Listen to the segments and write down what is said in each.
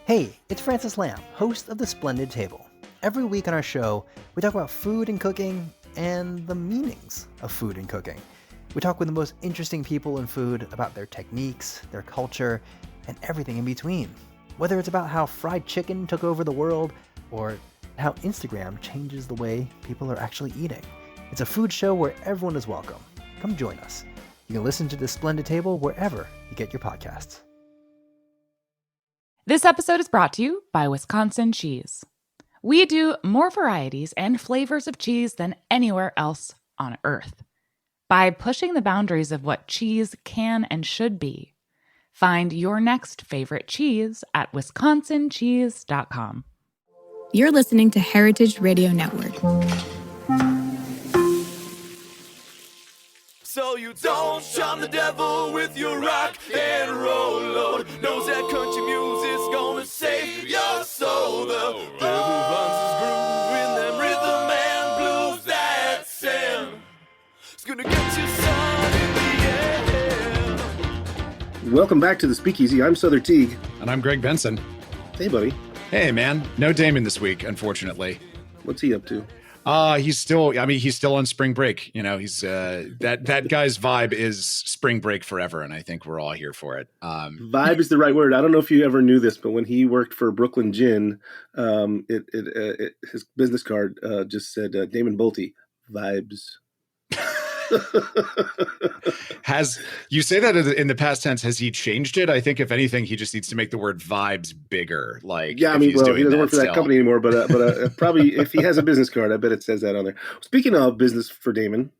Hey, it's Francis Lamb, host of The Splendid Table. Every week on our show, we talk about food and cooking and the meanings of food and cooking. We talk with the most interesting people in food about their techniques, their culture, and everything in between. Whether it's about how fried chicken took over the world or how Instagram changes the way people are actually eating. It's a food show where everyone is welcome. Come join us. You can listen to The Splendid Table wherever you get your podcasts. This episode is brought to you by Wisconsin Cheese. We do more varieties and flavors of cheese than anywhere else on Earth. By pushing the boundaries of what cheese can and should be, find your next favorite cheese at wisconsincheese.com. You're listening to Heritage Radio Network. So you don't charm the devil with your rock and roll load. Knows that country music's gonna save your soul. The devil runs his groove in them rhythm and blues that sin. It's gonna get you sun in the end. Welcome back to the Speakeasy. I'm Sother Teague. And I'm Greg Benson. Hey, buddy. Hey, man. No Damon this week, unfortunately. What's he up to? He's still on spring break. You know, he's that guy's vibe is spring break forever, and I think we're all here for it. Vibe is the right word. I don't know if you ever knew this, but when he worked for Brooklyn Gin, his business card just said Damon Bolte vibes. Has you say that in the past tense? Has he changed it? I think if anything, he just needs to make the word vibes bigger. Like, yeah, I mean, well, he doesn't work for that company anymore, but probably if he has a business card, I bet it says that on there. Speaking of business for Damon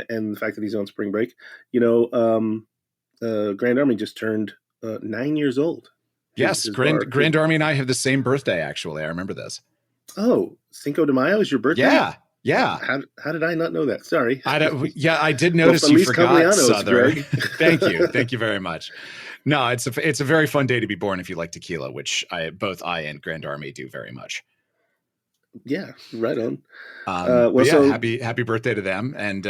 and the fact that he's on spring break, you know, Grand Army just turned 9 years old. Yes, Grand Army and I have the same birthday. Actually, I remember this. Oh, Cinco de Mayo is your birthday? Yeah. Yeah. How did I not know that? Sorry. I did notice you forgot, Sother. Thank you. Thank you very much. No, it's a very fun day to be born if you like tequila, which both I and Grand Army do very much. Yeah, right on. Happy birthday to them, and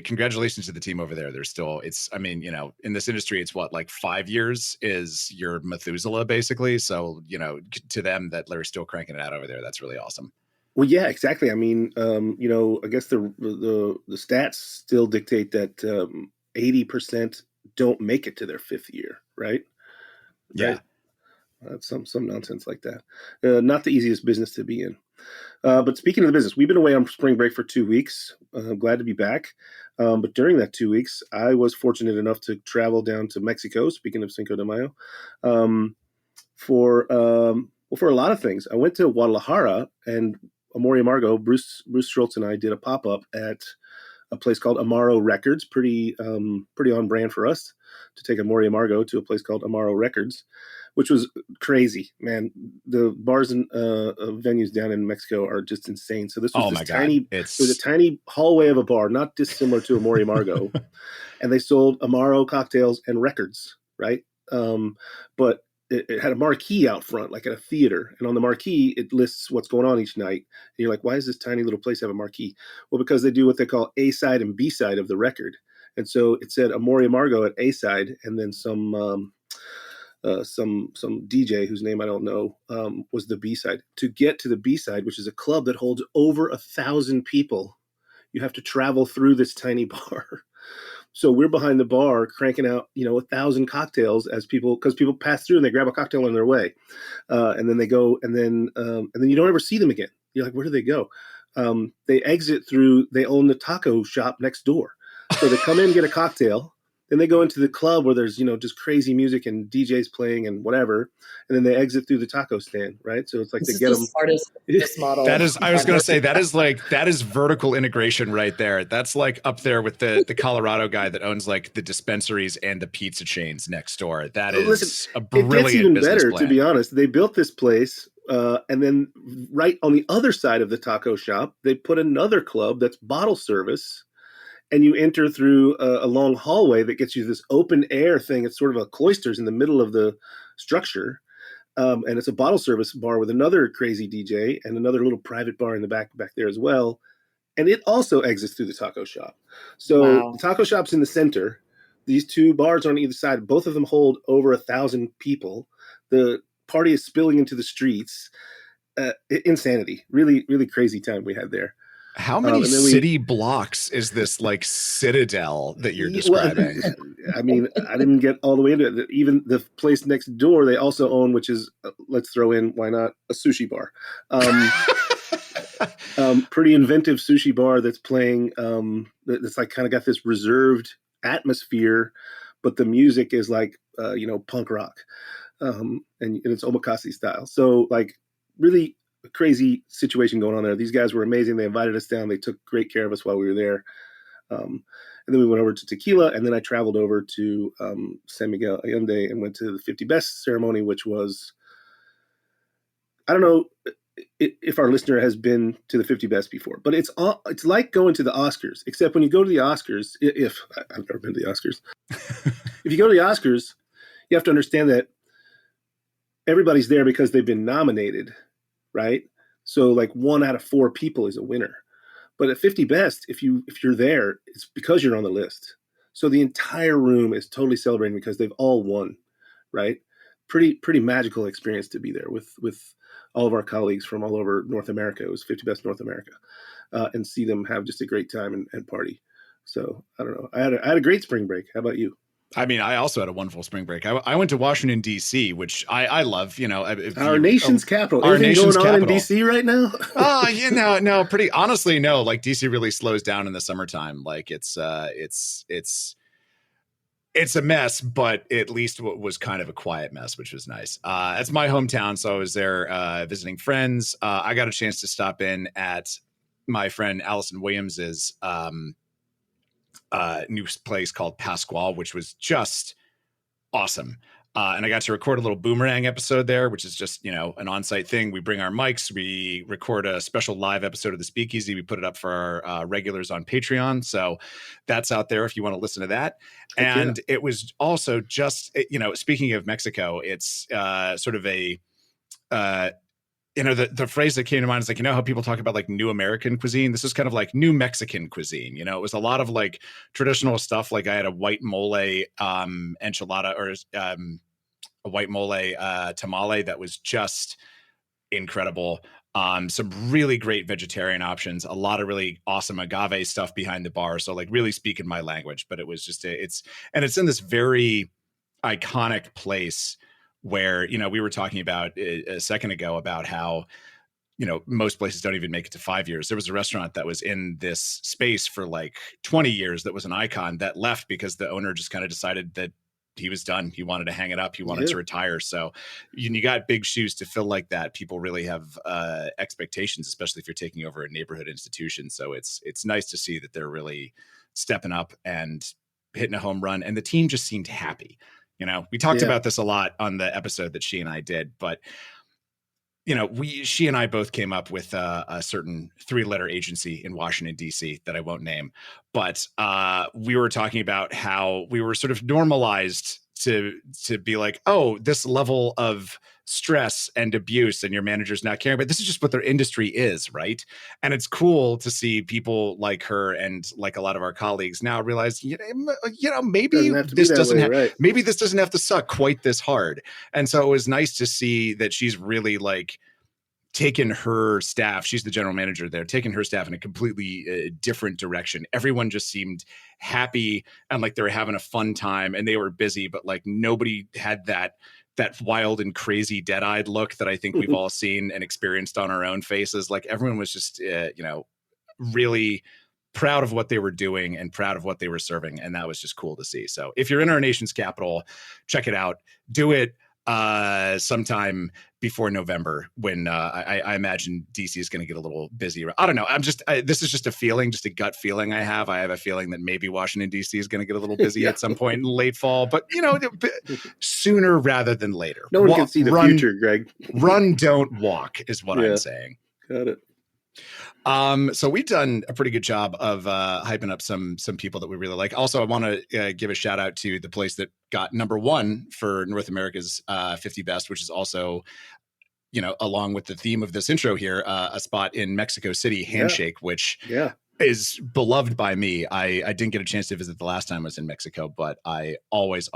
congratulations to the team over there. In this industry, it's what, like 5 years is your Methuselah, basically. So, to them that they're still cranking it out over there, that's really awesome. Well, yeah, exactly. I mean, I guess the stats still dictate that 80% don't make it to their fifth year, right? Yeah, right? Some nonsense like that. Not the easiest business to be in. But speaking of the business, we've been away on spring break for 2 weeks. I'm glad to be back. But during that 2 weeks, I was fortunate enough to travel down to Mexico. Speaking of Cinco de Mayo, for a lot of things. I went to Guadalajara, and Amor y Amargo, Bruce Schultz and I did a pop-up at a place called Amaro Records, pretty on brand for us to take Amor y Amargo to a place called Amaro Records, which was crazy, man. The bars and venues down in Mexico are just insane. So this was it was a tiny hallway of a bar, not dissimilar to Amor y Amargo, and they sold Amaro cocktails and records, right? But it had a marquee out front, like at a theater. And on the marquee, it lists what's going on each night. And you're like, why does this tiny little place have a marquee? Well, because they do what they call A side and B side of the record. And so it said Amor y Amargo at A side, and then some DJ whose name I don't know was the B side. To get to the B side, which is a club that holds over 1,000 people, you have to travel through this tiny bar. So we're behind the bar cranking out, 1,000 cocktails because people pass through and they grab a cocktail on their way. And then they go and then you don't ever see them again. You're like, where do they go? They exit through, they own the taco shop next door. So they come in, get a cocktail. Then they go into the club where there's, just crazy music and DJs playing and whatever. And then they exit through the taco stand, right? So it's like this they get them. Smartest model. I was going to say, that is vertical integration right there. That's like up there with the Colorado guy that owns like the dispensaries and the pizza chains next door. That is a brilliant It gets even better, plan. To be honest. They built this place. And then right on the other side of the taco shop, they put another club that's bottle service. And you enter through a long hallway that gets you this open air thing. It's sort of a cloisters in the middle of the structure. And it's a bottle service bar with another crazy DJ and another little private bar in the back there as well. And it also exits through the taco shop. So The taco shop's in the center. These two bars on either side, both of them hold over 1,000 people. The party is spilling into the streets. Insanity. Really, really crazy time we had there. How many city blocks is this like citadel that you're describing? Well, I mean, I didn't get all the way into it. Even the place next door, they also own, which is, let's throw in, why not, a sushi bar. Pretty inventive sushi bar that's playing, that's like kind of got this reserved atmosphere, but the music is like, punk rock. And it's omakase style. So like really a crazy situation going on there. These guys were amazing. They invited us down. They took great care of us while we were there. And then we went over to Tequila, and then I traveled over to San Miguel Allende and went to the 50 Best ceremony, which was, I don't know if our listener has been to the 50 Best before, but it's like going to the Oscars, except when you go to the Oscars, if I've never been to the Oscars, if you go to the Oscars, you have to understand that everybody's there because they've been nominated, right? So like 1 out of 4 people is a winner. But at 50 Best, if you're there, it's because you're on the list. So the entire room is totally celebrating because they've all won, right? Pretty magical experience to be there with all of our colleagues from all over North America. It was 50 Best North America, and see them have just a great time and party. So I don't know. I had a great spring break. How about you? I mean, I also had a wonderful spring break. I went to Washington, D.C., which I love. Our nation's capital. Anything going on in D.C. right now? No. Pretty honestly, no. Like D.C. really slows down in the summertime. Like it's a mess, but at least it was kind of a quiet mess, which was nice. It's my hometown, so I was there visiting friends. I got a chance to stop in at my friend Allison Williams's new place called Pasquale, which was just awesome. And I got to record a little Boomerang episode there, which is just, an on-site thing. We bring our mics, we record a special live episode of the Speakeasy. We put it up for our regulars on Patreon. So that's out there if you want to listen to that. And it was also just, speaking of Mexico, it's sort of a, the phrase that came to mind is like, how people talk about like new American cuisine. This is kind of like new Mexican cuisine. It was a lot of like traditional stuff. Like I had a white mole enchilada or a white mole tamale that was just incredible. Some really great vegetarian options, a lot of really awesome agave stuff behind the bar. So like really speaking my language, but it was just, it's in this very iconic place where, we were talking about a second ago about how, most places don't even make it to 5 years. There was a restaurant that was in this space for like 20 years that was an icon that left because the owner just kind of decided that he was done. He wanted to hang it up. He wanted to retire. So you got big shoes to fill like that. People really have expectations, especially if you're taking over a neighborhood institution. So it's nice to see that they're really stepping up and hitting a home run. And the team just seemed happy. We talked about this a lot on the episode that she and I did, but she and I both came up with a certain 3-letter agency in Washington, D.C. that I won't name, but we were talking about how we were sort of normalized to be like, oh, this level of stress and abuse and your manager's not caring, but this is just what their industry is, right? And it's cool to see people like her and like a lot of our colleagues now realize, maybe this doesn't have to suck quite this hard. And so it was nice to see that she's really like taken her staff. She's the general manager there, taking her staff in a completely different direction. Everyone just seemed happy and like they were having a fun time and they were busy, but like nobody had that wild and crazy dead-eyed look that I think we've all seen and experienced on our own faces. Like everyone was just, really proud of what they were doing and proud of what they were serving. And that was just cool to see. So if you're in our nation's capital, check it out. Do it sometime before November when I imagine DC is going to get a little busy. I don't know. This is just a feeling, just a gut feeling I have. I have a feeling that maybe Washington, DC is going to get a little busy at some point in late fall, but sooner rather than later. No one can see the future, Greg. Run, don't walk is what I'm saying. Got it. So we've done a pretty good job of hyping up some people that we really like. Also, I want to give a shout out to the place that got #1 for North America's 50 Best, which is also, along with the theme of this intro here, a spot in Mexico City, Handshake, which is beloved by me. I didn't get a chance to visit the last time I was in Mexico, but I always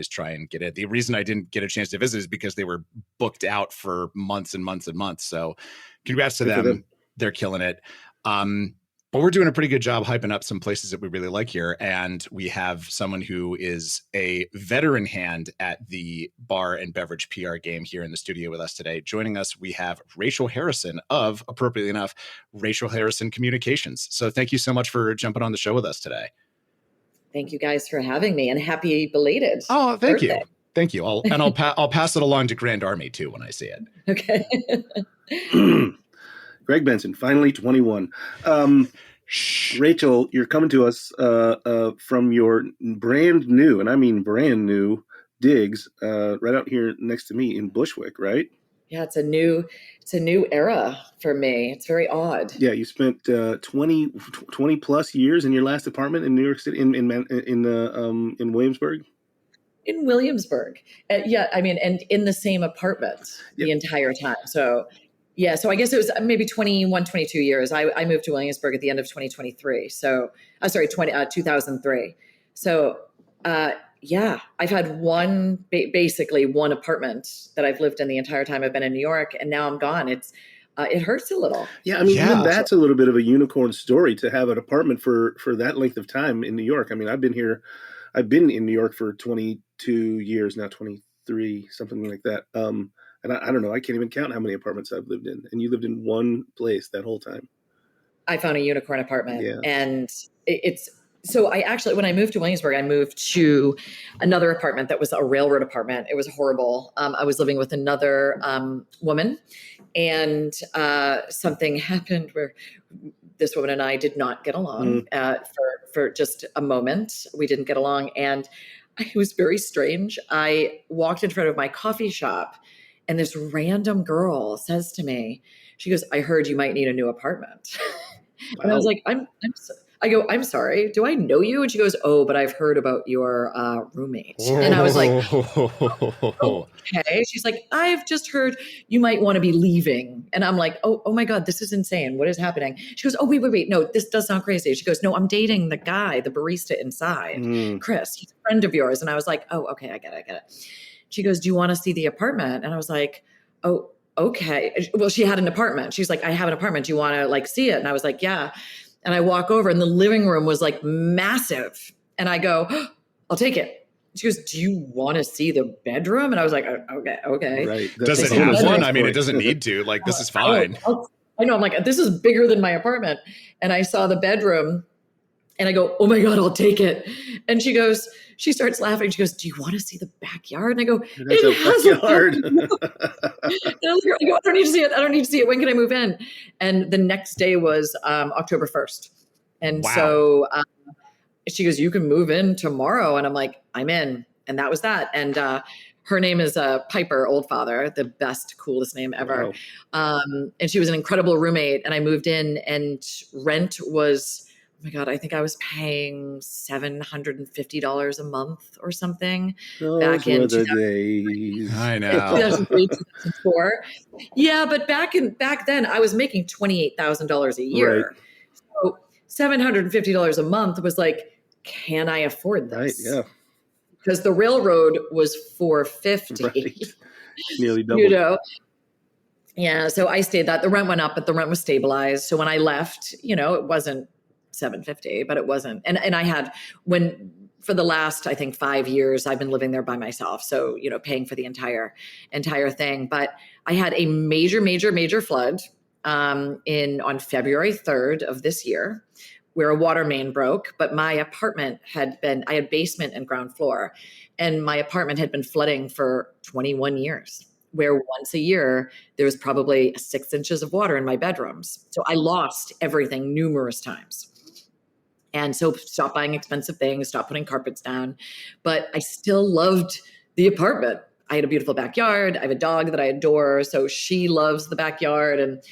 try and get it. The reason I didn't get a chance to visit is because they were booked out for months and months and months. So congrats to them. They're killing it. But we're doing a pretty good job hyping up some places that we really like here. And we have someone who is a veteran hand at the bar and beverage PR game here in the studio with us today. Joining us, we have Rachel Harrison of, appropriately enough, Rachel Harrison Communications. So thank you so much for jumping on the show with us today. Thank you guys for having me, and happy belated. Oh, thank birthday. you. Thank you. I'll pass it along to Grand Army too when I see it. Okay. Greg Benson, finally 21. Rachel, you're coming to us from your brand new, and I mean brand new, digs right out here next to me in Bushwick, right? Yeah, it's a new era for me. It's very odd. Yeah, you spent 20 plus years in your last apartment in New York City, in Williamsburg. In Williamsburg, yeah. I mean, and in the same apartment the entire time. So. Yeah, so I guess it was maybe 21, 22 years. I moved to Williamsburg at the end of 2023. So, 2003. So, yeah, I've had basically one apartment that I've lived in the entire time I've been in New York, and now I'm gone. It hurts a little. Yeah, I mean, even that's a little bit of a unicorn story to have an apartment for that length of time in New York. I mean, I've been in New York for 22 years now, 23, something like that. And I don't know, I can't even count how many apartments I've lived in. And you lived in one place that whole time. I found a unicorn apartment. Yeah. And so when I moved to Williamsburg, I moved to another apartment that was a railroad apartment. It was horrible. I was living with another woman, and something happened where this woman and I did not get along for just a moment. We didn't get along. And it was very strange. I walked in front of my coffee shop, and this random girl says to me, she goes, "I heard you might need a new apartment." Wow. And I was like, I'm sorry. Do I know you? And she goes, "Oh, but I've heard about your roommate." And I was like, okay. She's like, "I've just heard you might want to be leaving." And I'm like, oh my God, this is insane. What is happening? She goes, "Oh, wait. No, this does sound crazy." She goes, "No, I'm dating the guy, the barista inside, Chris. He's a friend of yours." And I was like, "Oh, okay. I get it. She goes, "Do you want to see the apartment?" And I was like, "Oh, okay." Well, she had an apartment. She's like, "I have an apartment. Do you want to see it?" And I was like, "Yeah." And I walk over, and the living room was massive. And I go, "I'll take it." She goes, "Do you want to see the bedroom?" And I was like, okay. Right. Does it have one? I mean, it doesn't need to. This is fine. I know. I'm like, this is bigger than my apartment. And I saw the bedroom, and I go, "Oh my God, I'll take it." And she starts laughing. She goes, "Do you want to see the backyard?" And I go, "It has a backyard." And I go, "I don't need to see it. I don't need to see it. When can I move in?" And the next day was October 1st. And so she goes, "You can move in tomorrow." And I'm like, "I'm in." And that was that. And her name is Piper Oldfather, the best, coolest name ever. Wow. And she was an incredible roommate. And I moved in, and rent was, oh my God, I think I was paying $750 a month or something back in the days. I know. 2003, 2004. Yeah, but back then I was making $28,000 a year. Right. So $750 a month was like, can I afford this? Right, yeah. Because the railroad was $450. Right. Nearly double. Yeah, so I stayed that. The rent went up, but the rent was stabilized. So when I left, it wasn't $750, but it wasn't. And I had, for the last, I think 5 years, I've been living there by myself. So, paying for the entire thing. But I had a major flood on February 3rd of this year, where a water main broke, but my apartment I had basement and ground floor, and my apartment had been flooding for 21 years, where once a year there was probably 6 inches of water in my bedrooms. So I lost everything numerous times. And so stopped buying expensive things, stopped putting carpets down, but I still loved the apartment. I had a beautiful backyard. I have a dog that I adore, so she loves the backyard. And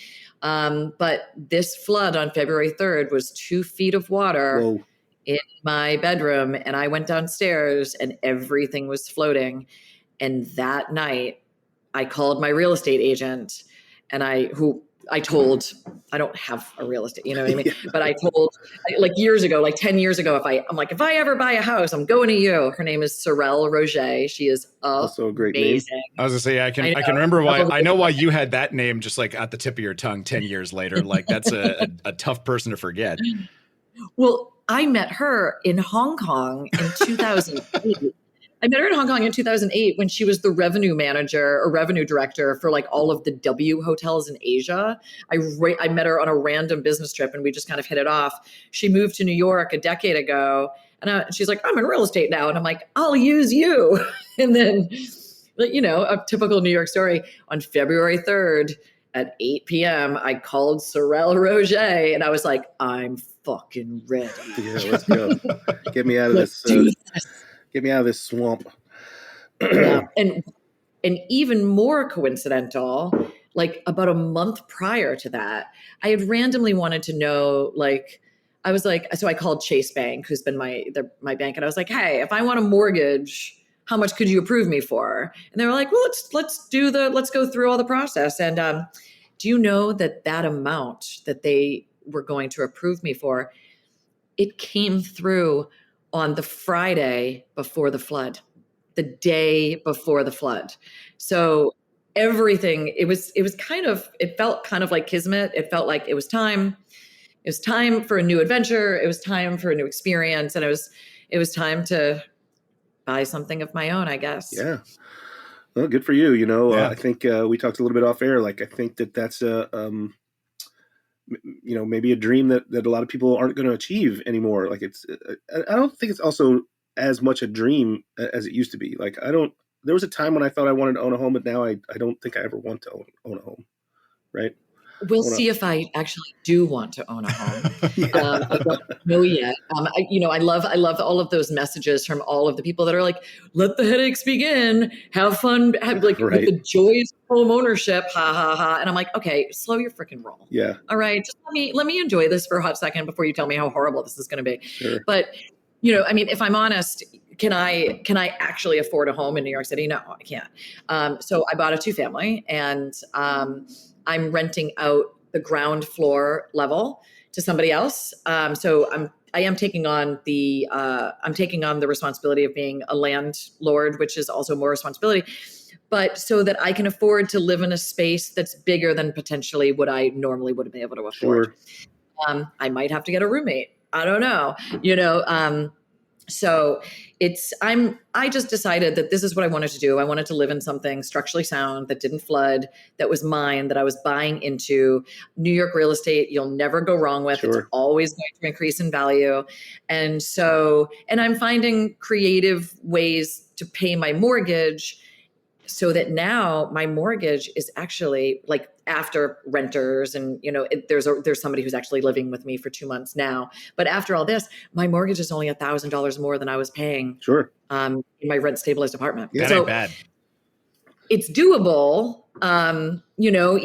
but this flood on February 3rd was 2 feet of water in my bedroom, and I went downstairs, and everything was floating. And that night, I called my real estate agent, and who I don't have a real estate, you know what I mean? But I told like years ago, like 10 years ago, if I ever buy a house, I'm going to you. Her name is Sorel Roger. She is also a great amazing name. I was gonna say, I can remember why. I know why you had that name just like at the tip of your tongue 10 years later. Like that's a tough person to forget. Well, I met her in Hong Kong in 2008. I met her in Hong Kong in 2008 when she was the revenue manager or revenue director for like all of the W hotels in Asia. I met her on a random business trip and we just kind of hit it off. She moved to New York a decade ago and she's like, I'm in real estate now. And I'm like, I'll use you. And then, you know, a typical New York story. On February 3rd at 8 p.m., I called Sorel Roger and I was like, I'm fucking ready. Yeah, let's go. Get me out of this. Get me out of this swamp. Yeah. And even more coincidental, like about a month prior to that, I had randomly wanted to know, like, I was like, so I called Chase Bank, who's been my bank. And I was like, hey, if I want a mortgage, how much could you approve me for? And they were like, well, let's go through all the process. And do you know that amount that they were going to approve me for, it came through on the Friday before the flood, the day before the flood. So everything, it felt kind of like kismet. It felt like it was time for a new adventure. It was time for a new experience. And it was time to buy something of my own, I guess. Yeah. Well, good for you. You know, I think we talked a little bit off air. Like, I think that's you know, maybe a dream that a lot of people aren't going to achieve anymore. Like I don't think it's also as much a dream as it used to be. Like there was a time when I thought I wanted to own a home, but now I don't think I ever want to own a home. Right. We'll see if I actually do want to own a home. I don't know yet. I love all of those messages from all of the people that are like, let the headaches begin, have fun, with the joys of home ownership, ha, ha, ha. And I'm like, okay, slow your freaking roll. Yeah. All right. Just let me enjoy this for a hot second before you tell me how horrible this is going to be. Sure. But, you know, I mean, if I'm honest, can I actually afford a home in New York City? No, I can't. So I bought a 2-family and, I'm renting out the ground floor level to somebody else. So I am taking on the responsibility of being a landlord, which is also more responsibility, but so that I can afford to live in a space that's bigger than potentially what I normally would have been able to afford. Sure. I might have to get a roommate. I don't know, you know, so I just decided that this is what I wanted to do. I wanted to live in something structurally sound that didn't flood, that was mine, that I was buying into. New York real estate, you'll never go wrong with. Sure. It's always going to increase in value. And I'm finding creative ways to pay my mortgage so that now my mortgage is actually like after renters and, you know, there's somebody who's actually living with me for 2 months now. But after all this, my mortgage is only $1,000 more than I was paying. Sure. In my rent stabilized apartment. That ain't bad. It's doable. You know,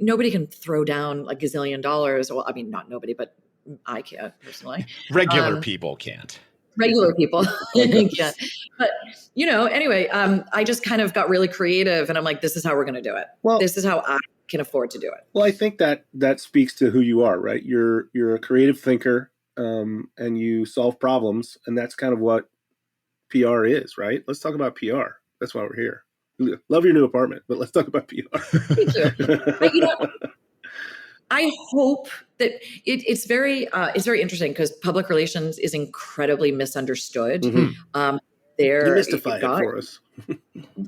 nobody can throw down a gazillion dollars. Well, I mean, not nobody, but I can't personally. Regular people can't. Regular people. Yeah. But, you know, anyway, I just kind of got really creative and I'm like, this is how we're going to do it. Well, this is how I can afford to do it. Well, I think that speaks to who you are, right? You're a creative thinker, and you solve problems. And that's kind of what PR is, right? Let's talk about PR. That's why we're here. Love your new apartment, but let's talk about PR. Thank you. But, you know, I hope that it's very interesting because public relations is incredibly misunderstood. Mm-hmm. You mystify it for us.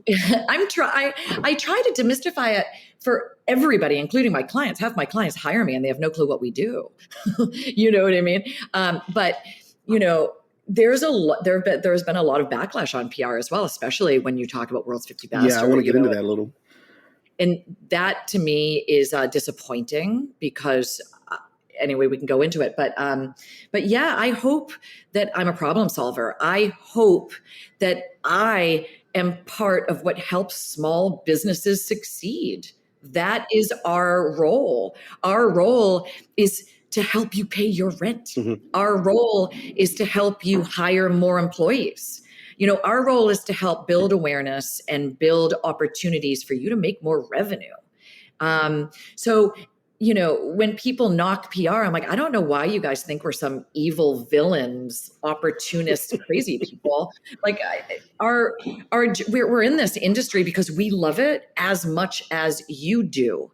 I try to demystify it for everybody, including my clients. Have my clients hire me and they have no clue what we do. You know what I mean? But you know, there's been a lot of backlash on PR as well, especially when you talk about World's 50 Best. Yeah, I want to get into that a little. And that to me is disappointing because anyway, we can go into it. But yeah, I hope that I'm a problem solver. I hope that I am part of what helps small businesses succeed. That is our role. Our role is to help you pay your rent. Mm-hmm. Our role is to help you hire more employees. You know, our role is to help build awareness and build opportunities for you to make more revenue. So, when people knock PR, I'm like, I don't know why you guys think we're some evil villains, opportunist, crazy people. Like, we're in this industry because we love it as much as you do,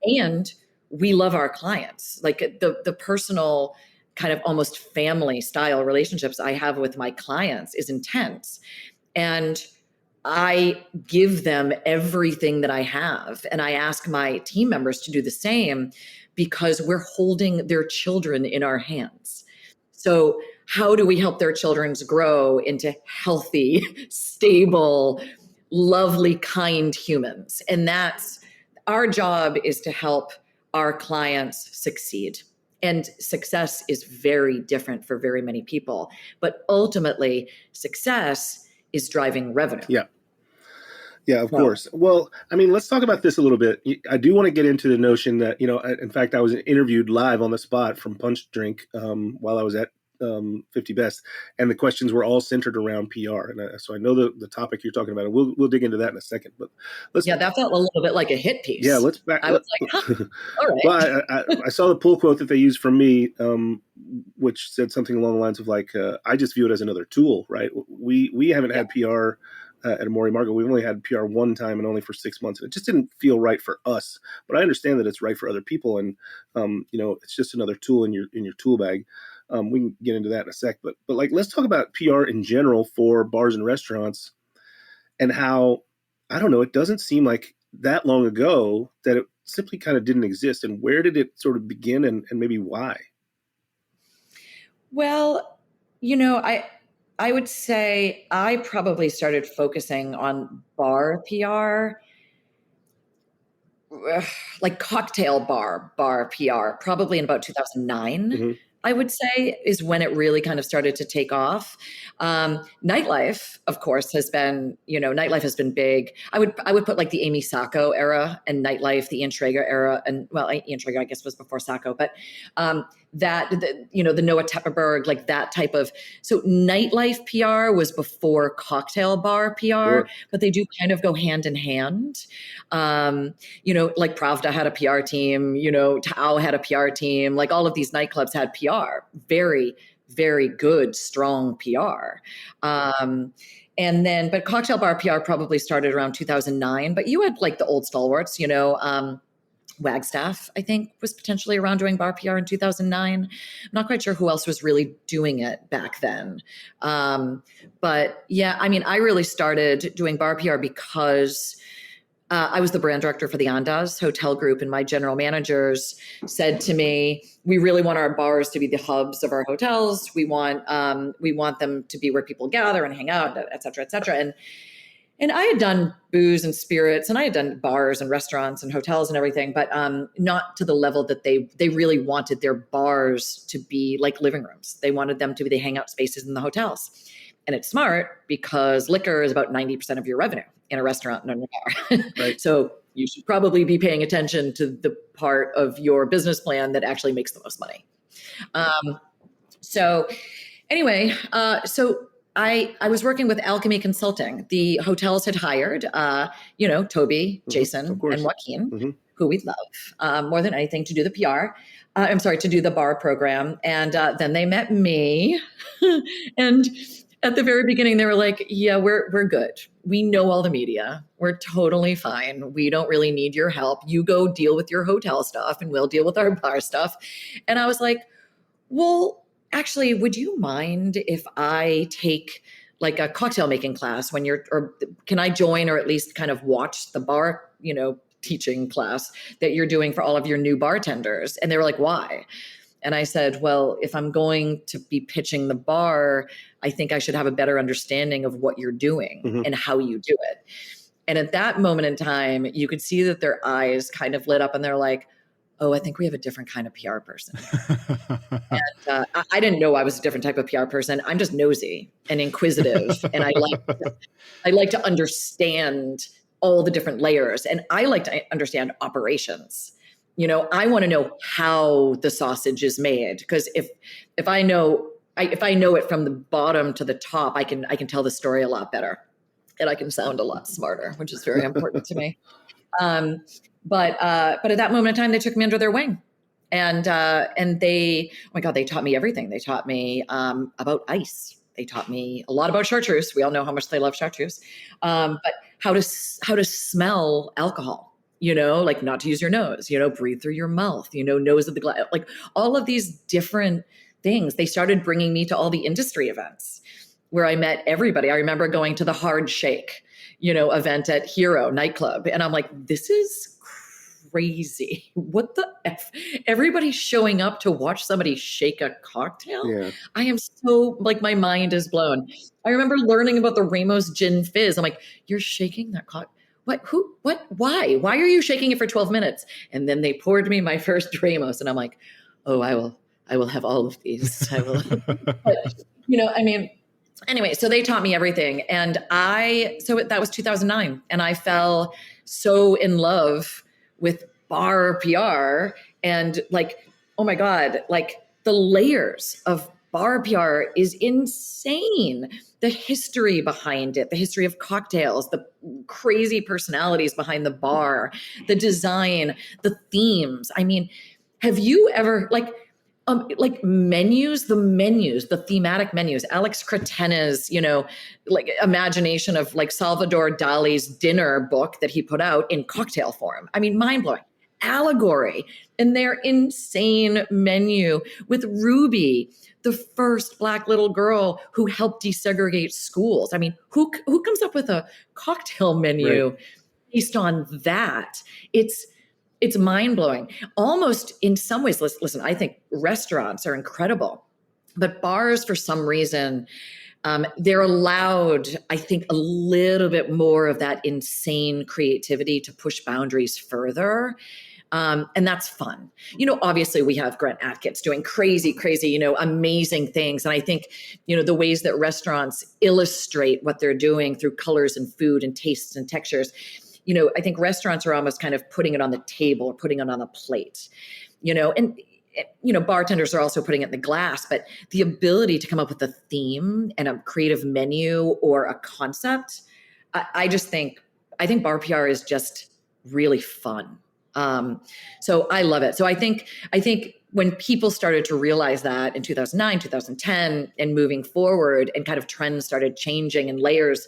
and we love our clients. Like the personal kind of almost family style relationships I have with my clients is intense, and I give them everything that I have. And I ask my team members to do the same because we're holding their children in our hands. So how do we help their children grow into healthy, stable, lovely, kind humans? And that's our job, is to help our clients succeed. And success is very different for very many people. But ultimately, success is driving revenue. Yeah. Yeah, of course. Well, I mean, let's talk about this a little bit. I do want to get into the notion that, in fact, I was interviewed live on the spot from Punch Drink while I was at 50 Best, and the questions were all centered around PR. And so I know the topic you're talking about, and we'll dig into that in a second. But that felt a little bit like a hit piece. Yeah, I was like, huh, all right. Well, I saw the pull quote that they used from me, which said something along the lines of like, I just view it as another tool, right? We haven't had PR at Amor y Amargo. We've only had PR one time, and only for 6 months. And it just didn't feel right for us. But I understand that it's right for other people, and it's just another tool in your tool bag. We can get into that in a sec. But like, let's talk about PR in general for bars and restaurants, and how, I don't know, it doesn't seem like that long ago that it simply kind of didn't exist. And where did it sort of begin, and maybe why? Well, I would say I probably started focusing on bar PR, like cocktail bar PR, probably in about 2009. Mm-hmm. I would say, is when it really kind of started to take off. Nightlife, of course, has been, nightlife has been big. I would put like the Amy Sacco era and nightlife, the Ian Traeger era, and Ian Traeger, I guess, was before Sacco, but the Noah Tepperberg, like that type of. So nightlife PR was before cocktail bar PR, Sure. But they do kind of go hand in hand. Like Pravda had a PR team, Tao had a PR team, like all of these nightclubs had PR, very, very good, strong PR. But cocktail bar PR probably started around 2009, but you had like the old stalwarts, Wagstaff, I think, was potentially around doing bar PR in 2009. I'm not quite sure who else was really doing it back then. But yeah, I mean, I really started doing bar PR because I was the brand director for the Andaz Hotel Group, and my general managers said to me, we really want our bars to be the hubs of our hotels. We want them to be where people gather and hang out, et cetera, et cetera. And I had done booze and spirits, and I had done bars and restaurants and hotels and everything, but not to the level that they really wanted their bars to be like living rooms. They wanted them to be the hangout spaces in the hotels. And it's smart because liquor is about 90% of your revenue in a restaurant and in a bar. Right. So you should probably be paying attention to the part of your business plan that actually makes the most money. So I was working with Alchemy Consulting. The hotels had hired, Toby, Jason, and Joaquin, who we love more than anything, to do the PR. To do the bar program. And then they met me. And at the very beginning, they were like, yeah, we're good. We know all the media. We're totally fine. We don't really need your help. You go deal with your hotel stuff, and we'll deal with our bar stuff. And I was like, well, actually, would you mind if I take like a cocktail making class or can I join, or at least kind of watch the bar, teaching class that you're doing for all of your new bartenders? And they were like, why? And I said, well, if I'm going to be pitching the bar, I think I should have a better understanding of what you're doing and how you do it. And at that moment in time, you could see that their eyes kind of lit up, and they're like, oh, I think we have a different kind of PR person. And I didn't know I was a different type of PR person. I'm just nosy and inquisitive. And I like to understand all the different layers. And I like to understand operations. I want to know how the sausage is made, because if I know it from the bottom to the top, I can tell the story a lot better, and I can sound a lot smarter, which is very important to me. But at that moment in time, they took me under their wing. And they, oh my God, they taught me everything. They taught me about ice. They taught me a lot about chartreuse. We all know how much they love chartreuse. But how to smell alcohol, like not to use your nose, breathe through your mouth, nose of the glass, like all of these different things. They started bringing me to all the industry events where I met everybody. I remember going to the Hard Shake, event at Hero nightclub. And I'm like, this is crazy. What the F? Everybody's showing up to watch somebody shake a cocktail. Yeah. I am so, like, my mind is blown. I remember learning about the Ramos Gin Fizz. I'm like, you're shaking that cocktail? What? Who? What? Why? Why are you shaking it for 12 minutes? And then they poured me my first Ramos. And I'm like, oh, I will have all of these. I will. But, anyway, so they taught me everything. And so that was 2009. And I fell so in love with bar PR and like, oh my God, like the layers of bar PR is insane. The history behind it, the history of cocktails, the crazy personalities behind the bar, the design, the themes. I mean, have you ever like menus, the thematic menus, Alex Cretena's, like imagination of like Salvador Dali's dinner book that he put out in cocktail form. I mean, mind blowing. Allegory and their insane menu with Ruby, the first Black little girl who helped desegregate schools. I mean, who comes up with a cocktail menu based on that? It's mind-blowing. Almost in some ways, listen, I think restaurants are incredible, but bars, for some reason, they're allowed, I think, a little bit more of that insane creativity to push boundaries further. And that's fun. Obviously we have Grant Atkins doing crazy, amazing things. And I think, the ways that restaurants illustrate what they're doing through colors and food and tastes and textures, I think restaurants are almost kind of putting it on the table or putting it on a plate, and bartenders are also putting it in the glass, but the ability to come up with a theme and a creative menu or a concept, I think bar PR is just really fun. So I love it. So I think when people started to realize that in 2009, 2010, and moving forward, and kind of trends started changing and layers,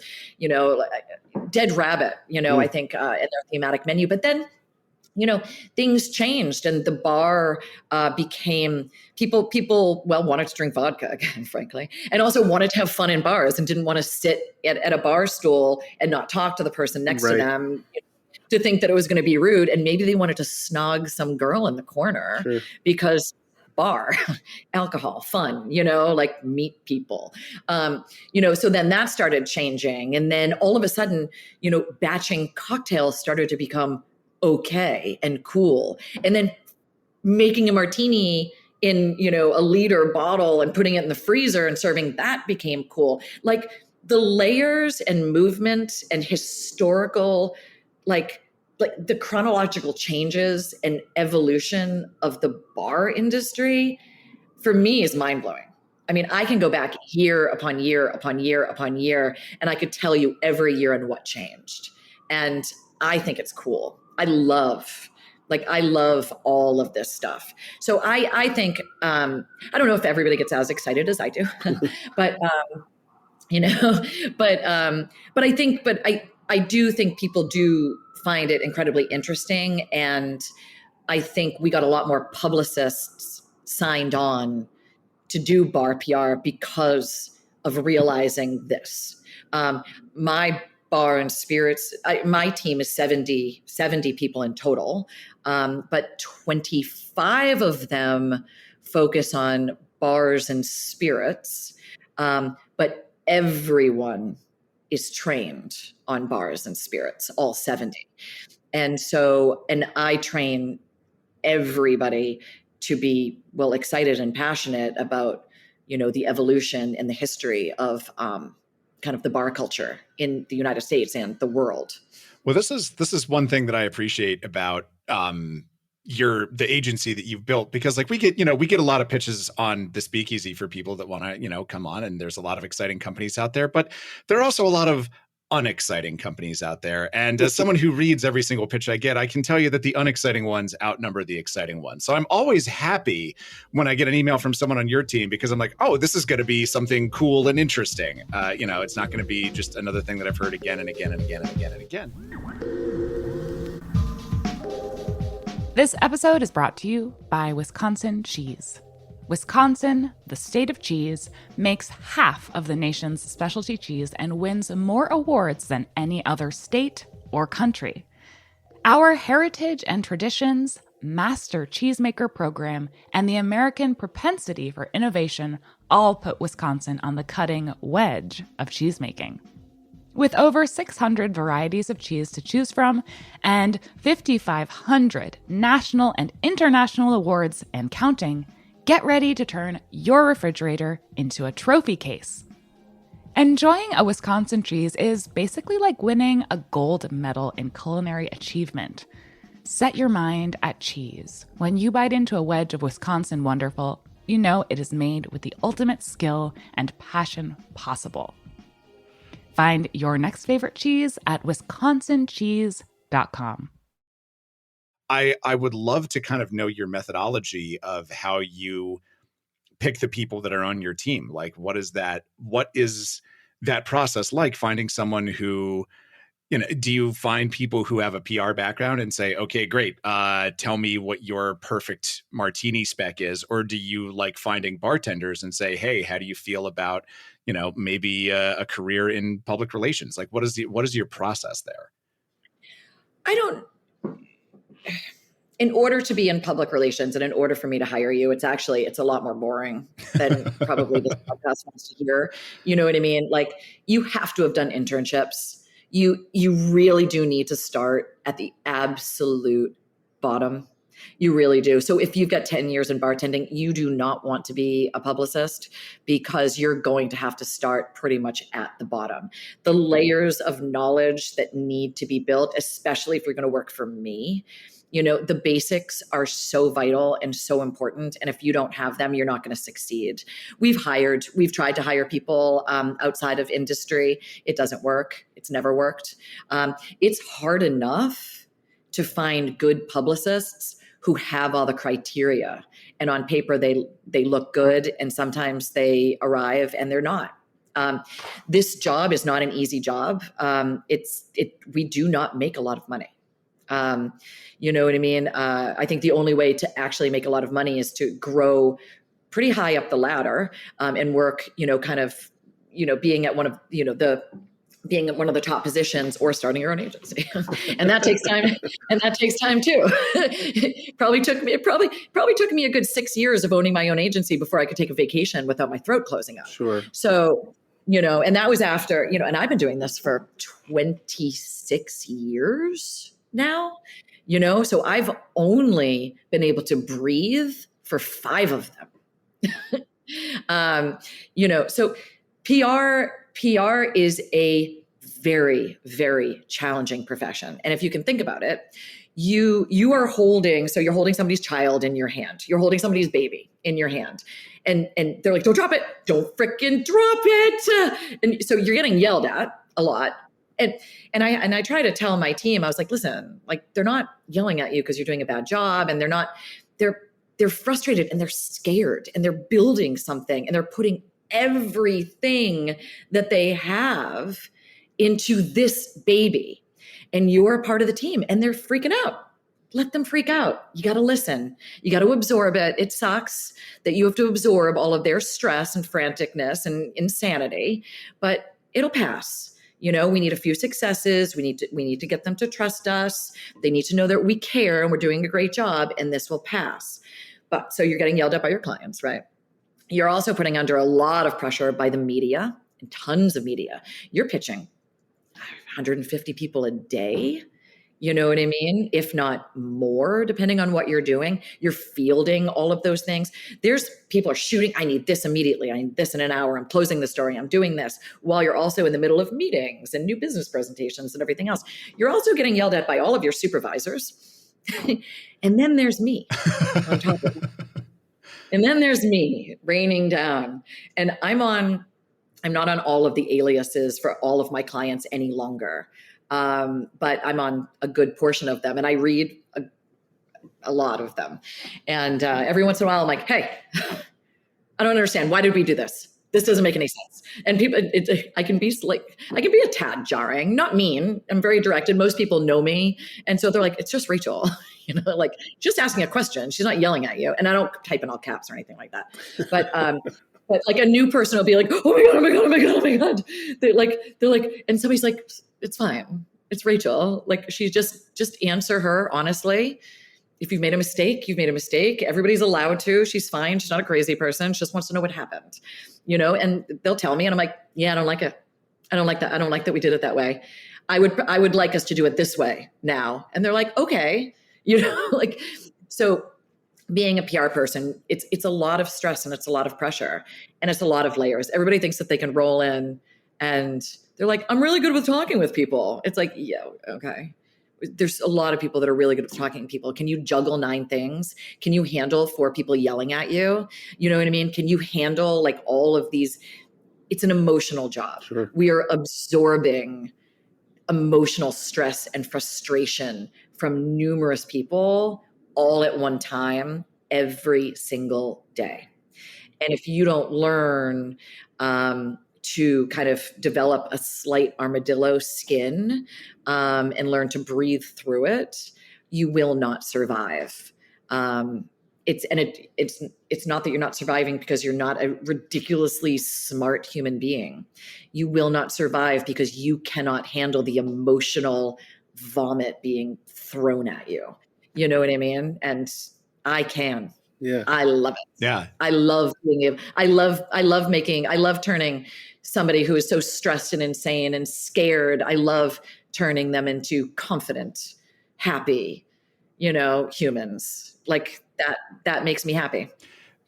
Dead Rabbit, I think, in their thematic menu, but then, things changed and the bar became people wanted to drink vodka again, frankly, and also wanted to have fun in bars and didn't want to sit at a bar stool and not talk to the person next to them, to think that it was going to be rude. And maybe they wanted to snog some girl in the corner because bar, alcohol, fun, like meet people, so then that started changing. And then all of a sudden, batching cocktails started to become okay and cool. And then making a martini in, a liter bottle and putting it in the freezer and serving that became cool. Like the layers and movement and historical, like the chronological changes and evolution of the bar industry, for me, is mind blowing. I mean, I can go back year upon year upon year upon year, and I could tell you every year and what changed. And I think it's cool. I love all of this stuff. So I think, I don't know if everybody gets as excited as I do, but I do think people do find it incredibly interesting. And I think we got a lot more publicists signed on to do bar PR because of realizing this. My bar and spirits, my team is 70 people in total, but 25 of them focus on bars and spirits, but everyone is trained on bars and spirits, all 70. And I train everybody to be, excited and passionate about, the evolution and the history of kind of the bar culture in the United States and the world. Well, this is one thing that I appreciate about the agency that you've built, because like we get a lot of pitches on the Speakeasy for people that want to, come on, and there's a lot of exciting companies out there, but there are also a lot of unexciting companies out there. And as someone who reads every single pitch I get, I can tell you that the unexciting ones outnumber the exciting ones. So I'm always happy when I get an email from someone on your team, because I'm like, oh, this is going to be something cool and interesting. It's not going to be just another thing that I've heard again and again and again and again and again. This episode is brought to you by Wisconsin Cheese. Wisconsin, the state of cheese, makes half of the nation's specialty cheese and wins more awards than any other state or country. Our heritage and traditions, master cheesemaker program, and the American propensity for innovation all put Wisconsin on the cutting edge of cheesemaking. With over 600 varieties of cheese to choose from and 5,500 national and international awards and counting, get ready to turn your refrigerator into a trophy case. Enjoying a Wisconsin cheese is basically like winning a gold medal in culinary achievement. Set your mind at cheese. When you bite into a wedge of Wisconsin Wonderful, you know it is made with the ultimate skill and passion possible. Find your next favorite cheese at wisconsincheese.com. I would love to kind of know your methodology of how you pick the people that are on your team. Like, what is that process like, finding someone who, do you find people who have a PR background and say, okay, great, tell me what your perfect martini spec is? Or do you like finding bartenders and say, hey, how do you feel about, maybe a career in public relations? Like, what is your process there? In order to be in public relations and in order for me to hire you, it's a lot more boring than probably this podcast wants to hear. You know what I mean? Like, you have to have done internships. You really do need to start at the absolute bottom. You really do. So if you've got 10 years in bartending, you do not want to be a publicist, because you're going to have to start pretty much at the bottom. The layers of knowledge that need to be built, especially if you're going to work for me, the basics are so vital and so important. And if you don't have them, you're not going to succeed. We've tried to hire people outside of industry. It doesn't work. It's never worked. It's hard enough to find good publicists who have all the criteria, and on paper they look good, and sometimes they arrive and they're not. This job is not an easy job. We do not make a lot of money. You know what I mean? I think the only way to actually make a lot of money is to grow pretty high up the ladder, and work, being at one of, being at one of the top positions, or starting your own agency. And that takes time. And that takes time too. It probably took me a good 6 years of owning my own agency before I could take a vacation without my throat closing up. Sure. So, and that was after, and I've been doing this for 26 years now, so I've only been able to breathe for 5 of them. So PR is a very, very challenging profession. And if you can think about it, you're holding somebody's child in your hand. You're holding somebody's baby in your hand. And they're like, don't drop it. Don't fricking drop it. And so you're getting yelled at a lot. And I try to tell my team, I was like, listen, like, they're not yelling at you because you're doing a bad job. And they're frustrated, and they're scared, and they're building something, and they're putting everything that they have into this baby, and you're a part of the team, and they're freaking out. Let them freak out. You got to listen. You got to absorb it. It sucks that you have to absorb all of their stress and franticness and insanity, but it'll pass. We need a few successes. We need to get them to trust us. They need to know that we care and we're doing a great job, and this will pass. But so you're getting yelled at by your clients, right? You're also putting under a lot of pressure by the media, and tons of media. You're pitching 150 people a day. You know what I mean? If not more, depending on what you're doing. You're fielding all of those things. People are shooting, I need this immediately. I need this in an hour. I'm closing the story. I'm doing this, while you're also in the middle of meetings and new business presentations and everything else. You're also getting yelled at by all of your supervisors. And then there's me on top of it. And then there's me raining down. And I'm on I'm not on all of the aliases for all of my clients any longer. But I'm on a good portion of them, and I read a lot of them. And every once in a while, I'm like, hey, I don't understand. Why did we do this? This doesn't make any sense. And people, I can be a tad jarring, not mean. I'm very direct, and most people know me, and so they're like, it's just Rachel, like just asking a question. She's not yelling at you, and I don't type in all caps or anything like that. But like a new person will be like, oh my god, oh my god, oh my god, oh my god. They're like, and somebody's like, it's fine, it's Rachel. Like, she just answer her honestly. If you've made a mistake, you've made a mistake. Everybody's allowed to. She's fine. She's not a crazy person. She just wants to know what happened, and they'll tell me, and I'm like, yeah, I don't like it. I don't like that. I don't like that we did it that way. I would like us to do it this way now. And they're like, okay, like, so being a PR person, it's a lot of stress, and it's a lot of pressure, and it's a lot of layers. Everybody thinks that they can roll in and they're like, I'm really good with talking with people. It's like, yeah, okay. There's a lot of people that are really good at talking to people. Can you juggle 9 things? Can you handle 4 people yelling at you? You know what I mean? Can you handle like all of these? It's an emotional job. Sure. We are absorbing emotional stress and frustration from numerous people all at one time, every single day. And if you don't learn to kind of develop a slight armadillo skin and learn to breathe through it, you will not survive. It's not that you're not surviving because you're not a ridiculously smart human being. You will not survive because you cannot handle the emotional vomit being thrown at you. You know what I mean? And I can. Yeah. I love it. Yeah. I love being able, I love turning somebody who is so stressed and insane and scared. I love turning them into confident, happy, humans. Like that makes me happy.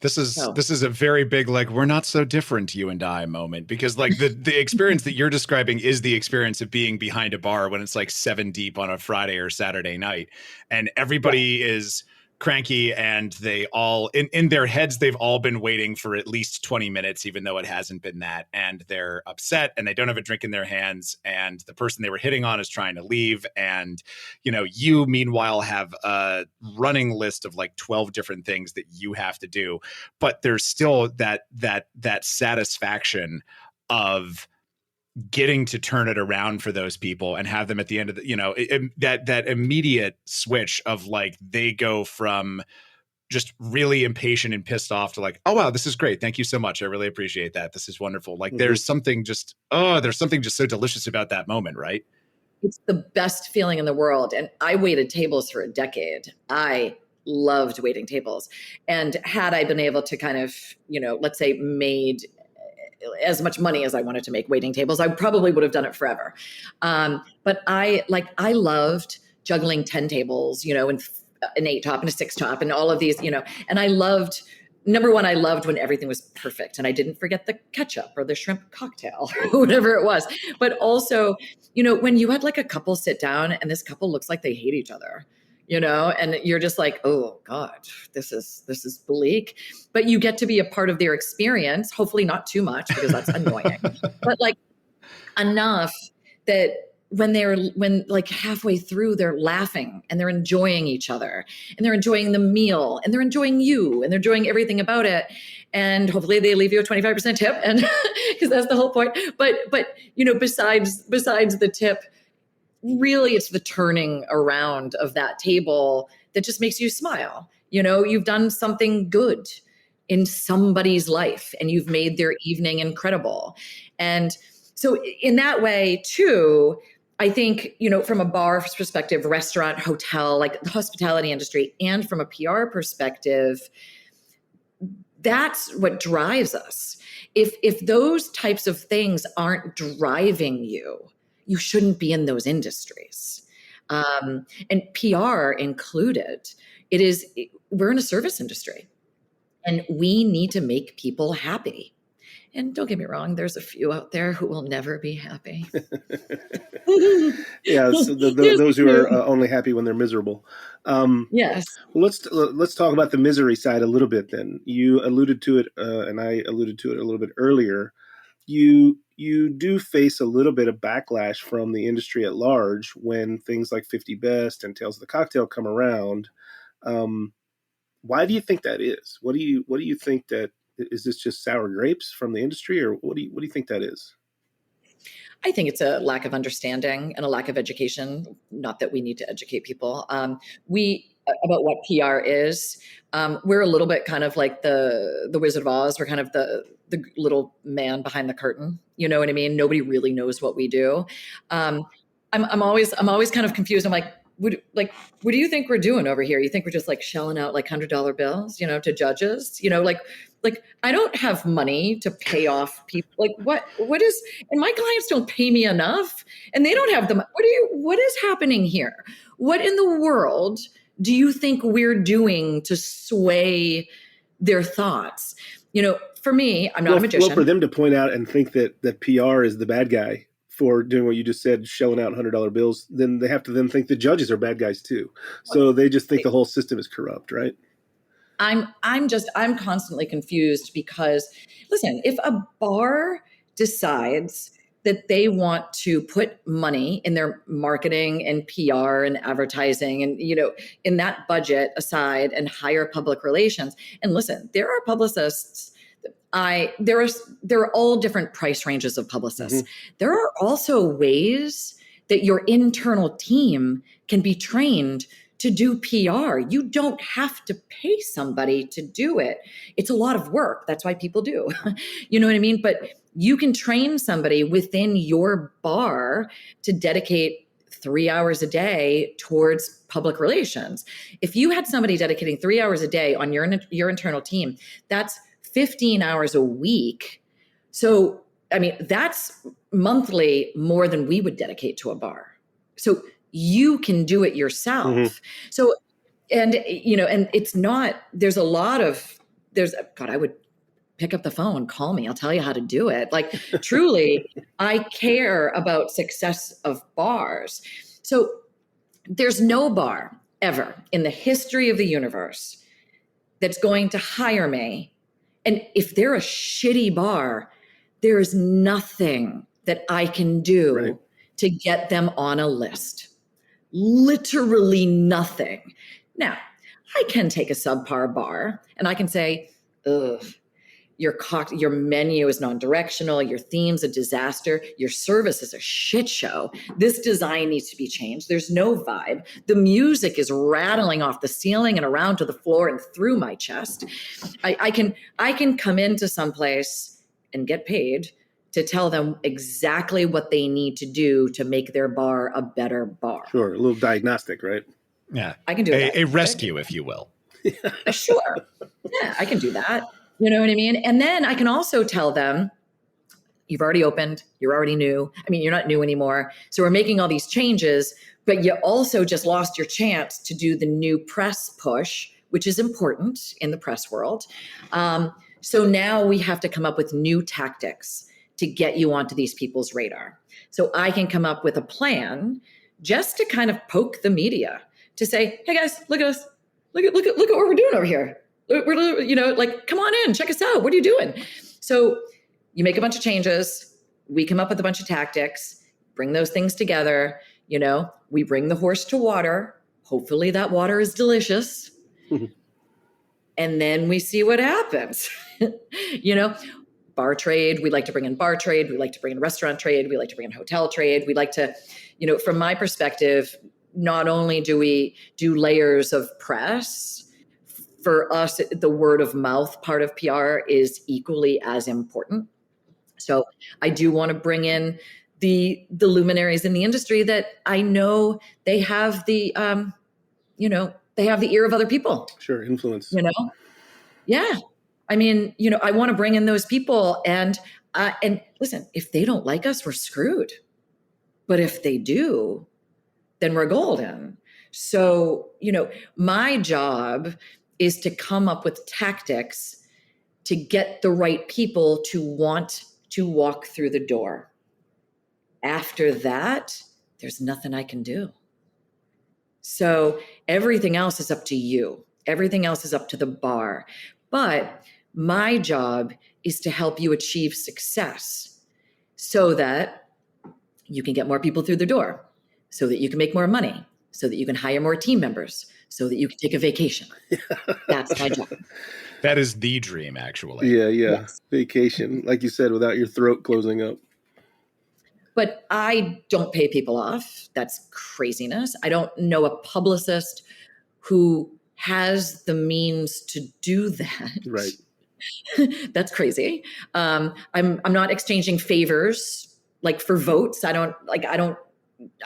This is a very big, like, we're not so different, you and I moment, because like the experience that you're describing is the experience of being behind a bar when it's like 7 deep on a Friday or Saturday night, and everybody is cranky, and they all in their heads, they've all been waiting for at least 20 minutes, even though it hasn't been that. And they're upset, and they don't have a drink in their hands. And the person they were hitting on is trying to leave. And, you meanwhile have a running list of like 12 different things that you have to do. But there's still that satisfaction of getting to turn it around for those people and have them at the end of the, that immediate switch of like, they go from just really impatient and pissed off to like, oh, wow, this is great. Thank you so much. I really appreciate that. This is wonderful. Like there's something just so delicious about that moment, right? It's the best feeling in the world. And I waited tables for a decade. I loved waiting tables. And had I been able to kind of, let's say made as much money as I wanted to make waiting tables, I probably would have done it forever. But I loved juggling 10 tables, and an 8 top and a 6 top and all of these, and I loved, number one, I loved when everything was perfect and I didn't forget the ketchup or the shrimp cocktail or whatever it was. But also, when you had like a couple sit down and this couple looks like they hate each other, and you're just like, oh God, this is bleak, but you get to be a part of their experience, hopefully not too much because that's annoying, but like enough that when like halfway through, they're laughing and they're enjoying each other and they're enjoying the meal and they're enjoying you and they're enjoying everything about it. And hopefully they leave you a 25% tip, and because that's the whole point. But besides the tip, really, it's the turning around of that table that just makes you smile. You've done something good in somebody's life and you've made their evening incredible. And so in that way too, I think, from a bar perspective, restaurant, hotel, like the hospitality industry, and from a PR perspective, that's what drives us. If those types of things aren't driving you, you shouldn't be in those industries. And PR included. We're in a service industry and we need to make people happy. And don't get me wrong, there's a few out there who will never be happy. Yeah, so those who are only happy when they're miserable. Yes. Well, let's talk about the misery side a little bit then. You alluded to it, and I alluded to it a little bit earlier. you do face a little bit of backlash from the industry at large when things like 50 Best and Tales of the Cocktail come around. Why do you think that is? What do you think that is? This just sour grapes from the industry, or what do you think that is? I think it's a lack of understanding and a lack of education. Not that we need to educate people. About what PR is. We're a little bit kind of like the Wizard of Oz. We're kind of the little man behind the curtain. You know what I mean? Nobody really knows what we do. I'm always kind of confused. I'm like, what do you think we're doing over here? You think we're just like shelling out like $100 bills, to judges? Like I don't have money to pay off people. Like what is, and my clients don't pay me enough, and they don't have the, what is happening here? What in the world do you think we're doing to sway their thoughts? For me, I'm not a magician. Well, for them to point out and think that PR is the bad guy for doing what you just said, shelling out $100 bills, then they have to then think the judges are bad guys too. So they just think the whole system is corrupt, right? I'm constantly confused because, listen, if a bar decides that they want to put money in their marketing and PR and advertising and, in that budget aside and hire public relations. And listen, there are publicists. There are all different price ranges of publicists. Mm-hmm. There are also ways that your internal team can be trained to do PR. You don't have to pay somebody to do it. It's a lot of work. That's why people do. You know what I mean? But you can train somebody within your bar to dedicate 3 hours a day towards public relations. If you had somebody dedicating 3 hours a day on your internal team, that's 15 hours a week. So, that's monthly more than we would dedicate to a bar. So you can do it yourself. Mm-hmm. So, and it's not, God, I would pick up the phone, call me. I'll tell you how to do it. Like truly, I care about success of bars. So there's no bar ever in the history of the universe that's going to hire me. And if they're a shitty bar, there is nothing that I can do to get them on a list. Literally nothing. Now, I can take a subpar bar and I can say, ugh, your menu is non-directional, your theme's a disaster, your service is a shit show. This design needs to be changed. There's no vibe. The music is rattling off the ceiling and around to the floor and through my chest. I can come into someplace and get paid to tell them exactly what they need to do to make their bar a better bar. Sure, a little diagnostic, right? Yeah. I can do a rescue, if you will. Sure. Yeah, I can do that. You know what I mean? And then I can also tell them, you've already opened, you're already new. You're not new anymore. So we're making all these changes, but you also just lost your chance to do the new press push, which is important in the press world. So now we have to come up with new tactics to get you onto these people's radar. So I can come up with a plan just to kind of poke the media to say, hey guys, look at us. Look at what we're doing over here. We're, come on in, check us out. What are you doing? So you make a bunch of changes. We come up with a bunch of tactics, bring those things together. We bring the horse to water. Hopefully that water is delicious. And then we see what happens. Bar trade, we like to bring in bar trade. We like to bring in restaurant trade. We like to bring in hotel trade. We like to, from my perspective, not only do we do layers of press, for us, the word of mouth part of PR is equally as important. So I do want to bring in the luminaries in the industry that I know they have the, they have the ear of other people. Sure, influence. Yeah. I want to bring in those people and listen, if they don't like us, we're screwed. But if they do, then we're golden. So, my job is to come up with tactics to get the right people to want to walk through the door. After that, there's nothing I can do. So everything else is up to you. Everything else is up to the bar. But my job is to help you achieve success so that you can get more people through the door, so that you can make more money, so that you can hire more team members, so that you can take a vacation. That's my job. That is the dream, actually. Yeah. Yes. Vacation, like you said, without your throat closing up. But I don't pay people off. That's craziness. I don't know a publicist who has the means to do that. Right. That's crazy. I'm not exchanging favors like for votes. I don't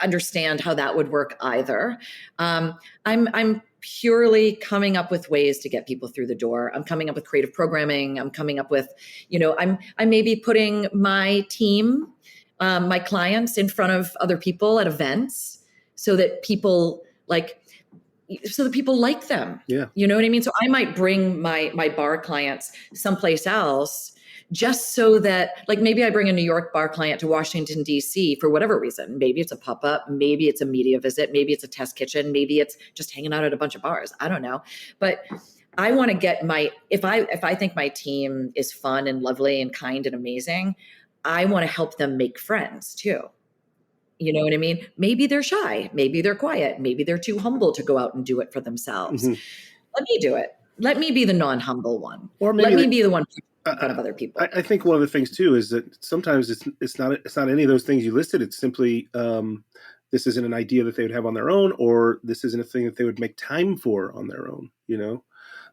understand how that would work either. I'm purely coming up with ways to get people through the door. I'm coming up with creative programming. I'm coming up with, I may be putting my team, my clients in front of other people at events so that people like them. Yeah. You know what I mean? So I might bring my bar clients someplace else just so that, like, maybe I bring a New York bar client to Washington, D.C. for whatever reason. Maybe it's a pop-up, maybe it's a media visit, maybe it's a test kitchen, maybe it's just hanging out at a bunch of bars. I don't know. But I want to get if I think my team is fun and lovely and kind and amazing, I want to help them make friends too. You know what I mean? Maybe they're shy. Maybe they're quiet. Maybe they're too humble to go out and do it for themselves. Mm-hmm. Let me do it. Let me be the non-humble one. Or maybe let me be the one in front of other people. I think one of the things too is that sometimes it's not any of those things you listed. It's simply this isn't an idea that they would have on their own, or this isn't a thing that they would make time for on their own.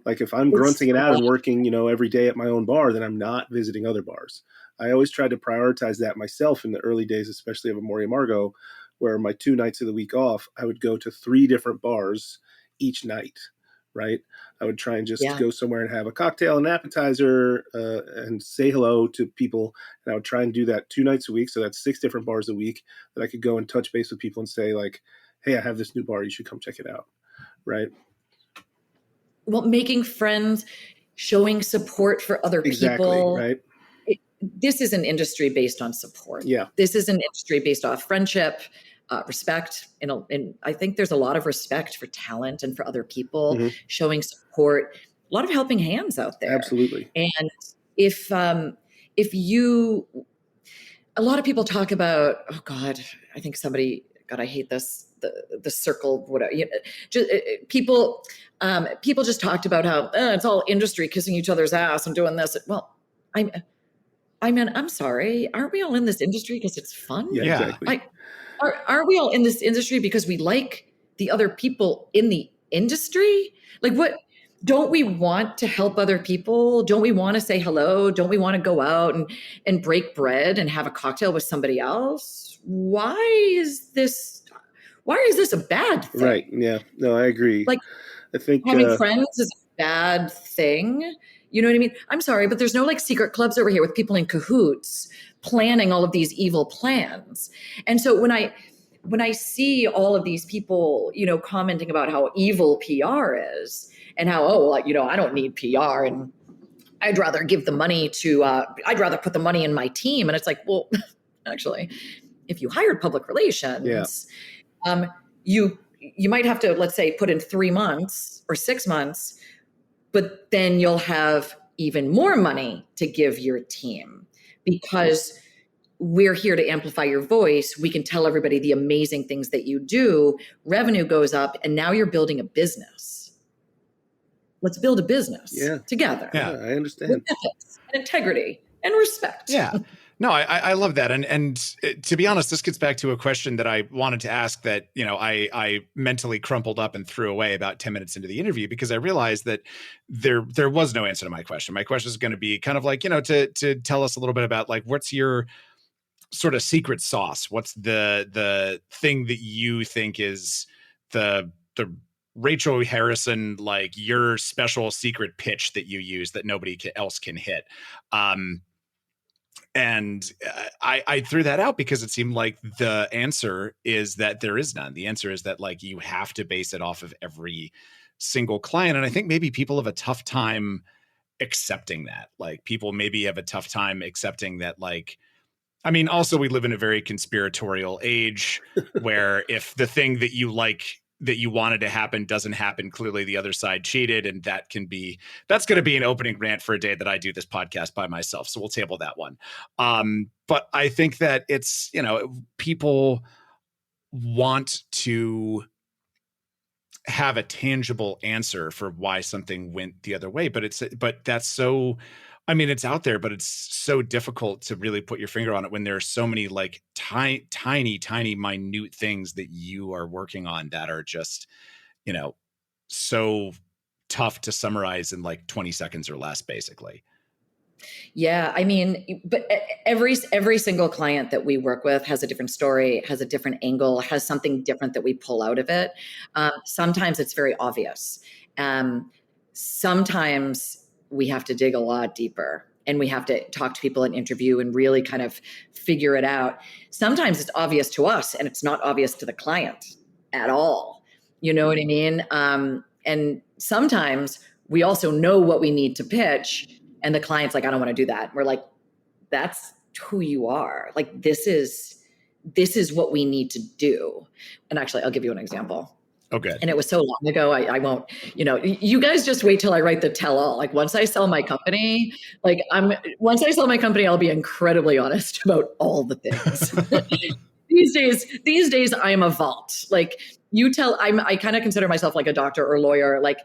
Like if I'm grunting it out and working, every day at my own bar, then I'm not visiting other bars. I always tried to prioritize that myself in the early days, especially of Amore Amargo, where my 2 nights of the week off, I would go to 3 different bars each night, right? I would try and just go somewhere and have a cocktail and appetizer and say hello to people. And I would try and do that 2 nights a week. So that's 6 different bars a week that I could go and touch base with people and say like, hey, I have this new bar. You should come check it out, right? Well, making friends, showing support for other people. Right? This is an industry based on support. Yeah. This is an industry based off friendship, respect. And I think there's a lot of respect for talent and for other people, showing support, a lot of helping hands out there. Absolutely. And if you, a lot of people talk about, oh God, I think somebody, God, I hate this, the circle, whatever. People just talked about how it's all industry kissing each other's ass and doing this. Well, I'm sorry. Aren't we all in this industry because it's fun? Yeah. Exactly. Are we all in this industry because we like the other people in the industry? Like, what? Don't we want to help other people? Don't we want to say hello? Don't we want to go out and break bread and have a cocktail with somebody else? Why is this a bad thing? Right. Yeah. No, I agree. Like, I think having friends is a bad thing. You know what I mean? I'm sorry, but there's no like secret clubs over here with people in cahoots planning all of these evil plans. And so when I see all of these people, commenting about how evil PR is and how, I don't need PR and I'd rather give the money to, I'd rather put the money in my team. And it's like, well, actually, if you hired public relations, you might have to, let's say, put in 3 months or 6 months, but then you'll have even more money to give your team because we're here to amplify your voice. We can tell everybody the amazing things that you do. Revenue goes up, and now you're building a business. Let's build a business together. Yeah, I understand. With ethics and integrity and respect. Yeah. No, I love that. And to be honest, this gets back to a question that I wanted to ask that, I mentally crumpled up and threw away about 10 minutes into the interview because I realized that there was no answer to my question. My question is going to be kind of like, to tell us a little bit about like, what's your sort of secret sauce? What's the thing that you think is the Rachel Harrison, like your special secret pitch that you use that nobody else can hit? And I threw that out because it seemed like the answer is that there is none. The answer is that like you have to base it off of every single client. And I think maybe people have a tough time accepting that. Like people maybe have a tough time accepting that like, I mean, also we live in a very conspiratorial age where if the thing that you like that you wanted to happen doesn't happen. Clearly the other side cheated. And that's going to be an opening rant for a day that I do this podcast by myself. So we'll table that one. But I think that it's, people want to have a tangible answer for why something went the other way. But that's so, it's out there, but it's so difficult to really put your finger on it when there are so many like tiny, minute things that you are working on that are just, so tough to summarize in like 20 seconds or less, basically. Yeah. But every single client that we work with has a different story, has a different angle, has something different that we pull out of it. Sometimes it's very obvious. Sometimes we have to dig a lot deeper and we have to talk to people and interview and really kind of figure it out. Sometimes it's obvious to us and it's not obvious to the client at all. You know what I mean? And sometimes we also know what we need to pitch and the client's like, I don't want to do that. We're like, that's who you are. Like, this is what we need to do. And actually, I'll give you an example. Okay. And it was so long ago, I won't, you guys just wait till I write the tell all. Like once I sell my company, I'll be incredibly honest about all the things. These days I am a vault. Like I kind of consider myself like a doctor or lawyer. Like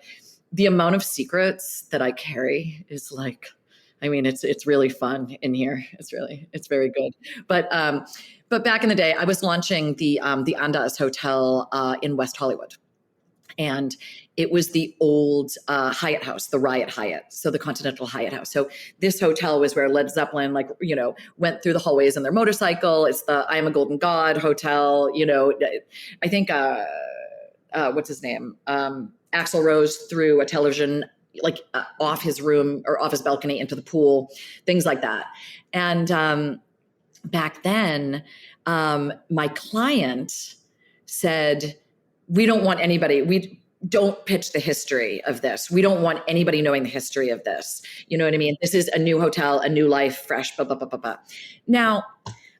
the amount of secrets that I carry is like, it's really fun in here. It's very good. But back in the day, I was launching the Andaz Hotel in West Hollywood. And it was the old Hyatt House, the Riot Hyatt, so the Continental Hyatt House. So this hotel was where Led Zeppelin, went through the hallways on their motorcycle. It's the I Am a Golden God Hotel. I think, what's his name? Axl Rose threw a television off his room or off his balcony into the pool, things like that. And back then, my client said, we don't want anybody, we don't pitch the history of this. We don't want anybody knowing the history of this. You know what I mean? This is a new hotel, a new life, fresh, blah, blah, blah, blah, blah. Now,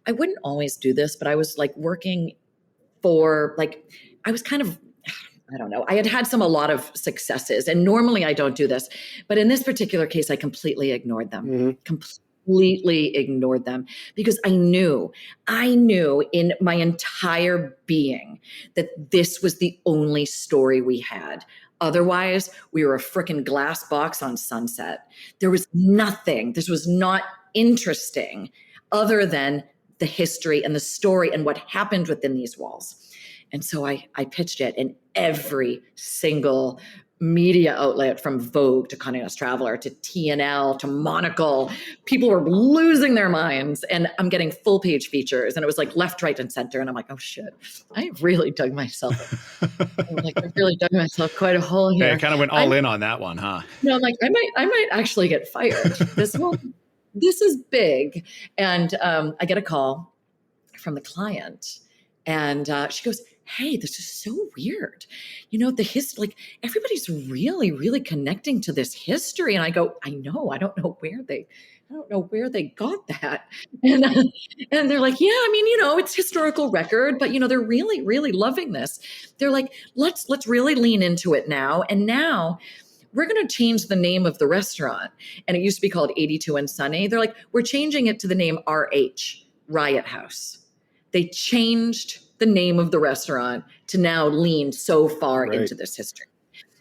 I wouldn't always do this, but I was working for I was kind of, I don't know. I had a lot of successes and normally I don't do this, but in this particular case, I completely ignored them. Completely ignored them because I knew in my entire being that this was the only story we had. Otherwise, we were a freaking glass box on Sunset. There was nothing. This was not interesting other than the history and the story and what happened within these walls. And so I pitched it in every single media outlet, from Vogue to Conde Nast Traveler to TNL to Monocle. People were losing their minds and I'm getting full page features. And it was left, right, and center. And I'm like, oh shit, I really dug myself. I really dug myself quite a hole here. Hey, I kind of went all in on that one, huh? No, I'm like, I might actually get fired. This is big. And I get a call from the client and she goes, hey, this is so weird. The history, everybody's really, really connecting to this history. And I go, I know, I don't know where they got that. And they're like, yeah, it's historical record, but they're really, really loving this. They're like, let's really lean into it now. And now we're going to change the name of the restaurant. And it used to be called 82 and Sunny. They're like, we're changing it to the name RH, Riot House. They changed the name of the restaurant to now lean so far into this history.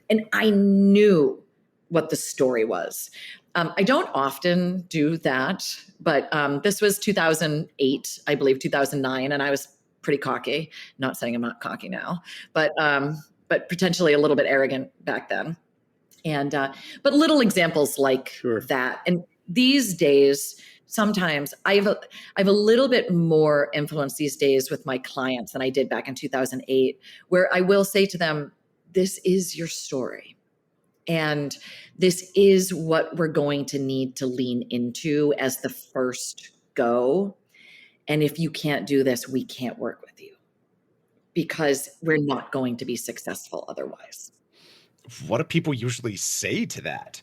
And I knew what the story was. I don't often do that, but this was 2008, I believe 2009. And I was pretty cocky, not saying I'm not cocky now, but potentially a little bit arrogant back then. And, but little examples like that. And these days, sometimes I have a little bit more influence these days with my clients than I did back in 2008, where I will say to them, this is your story. And this is what we're going to need to lean into as the first go. And if you can't do this, we can't work with you because we're not going to be successful otherwise. What do people usually say to that?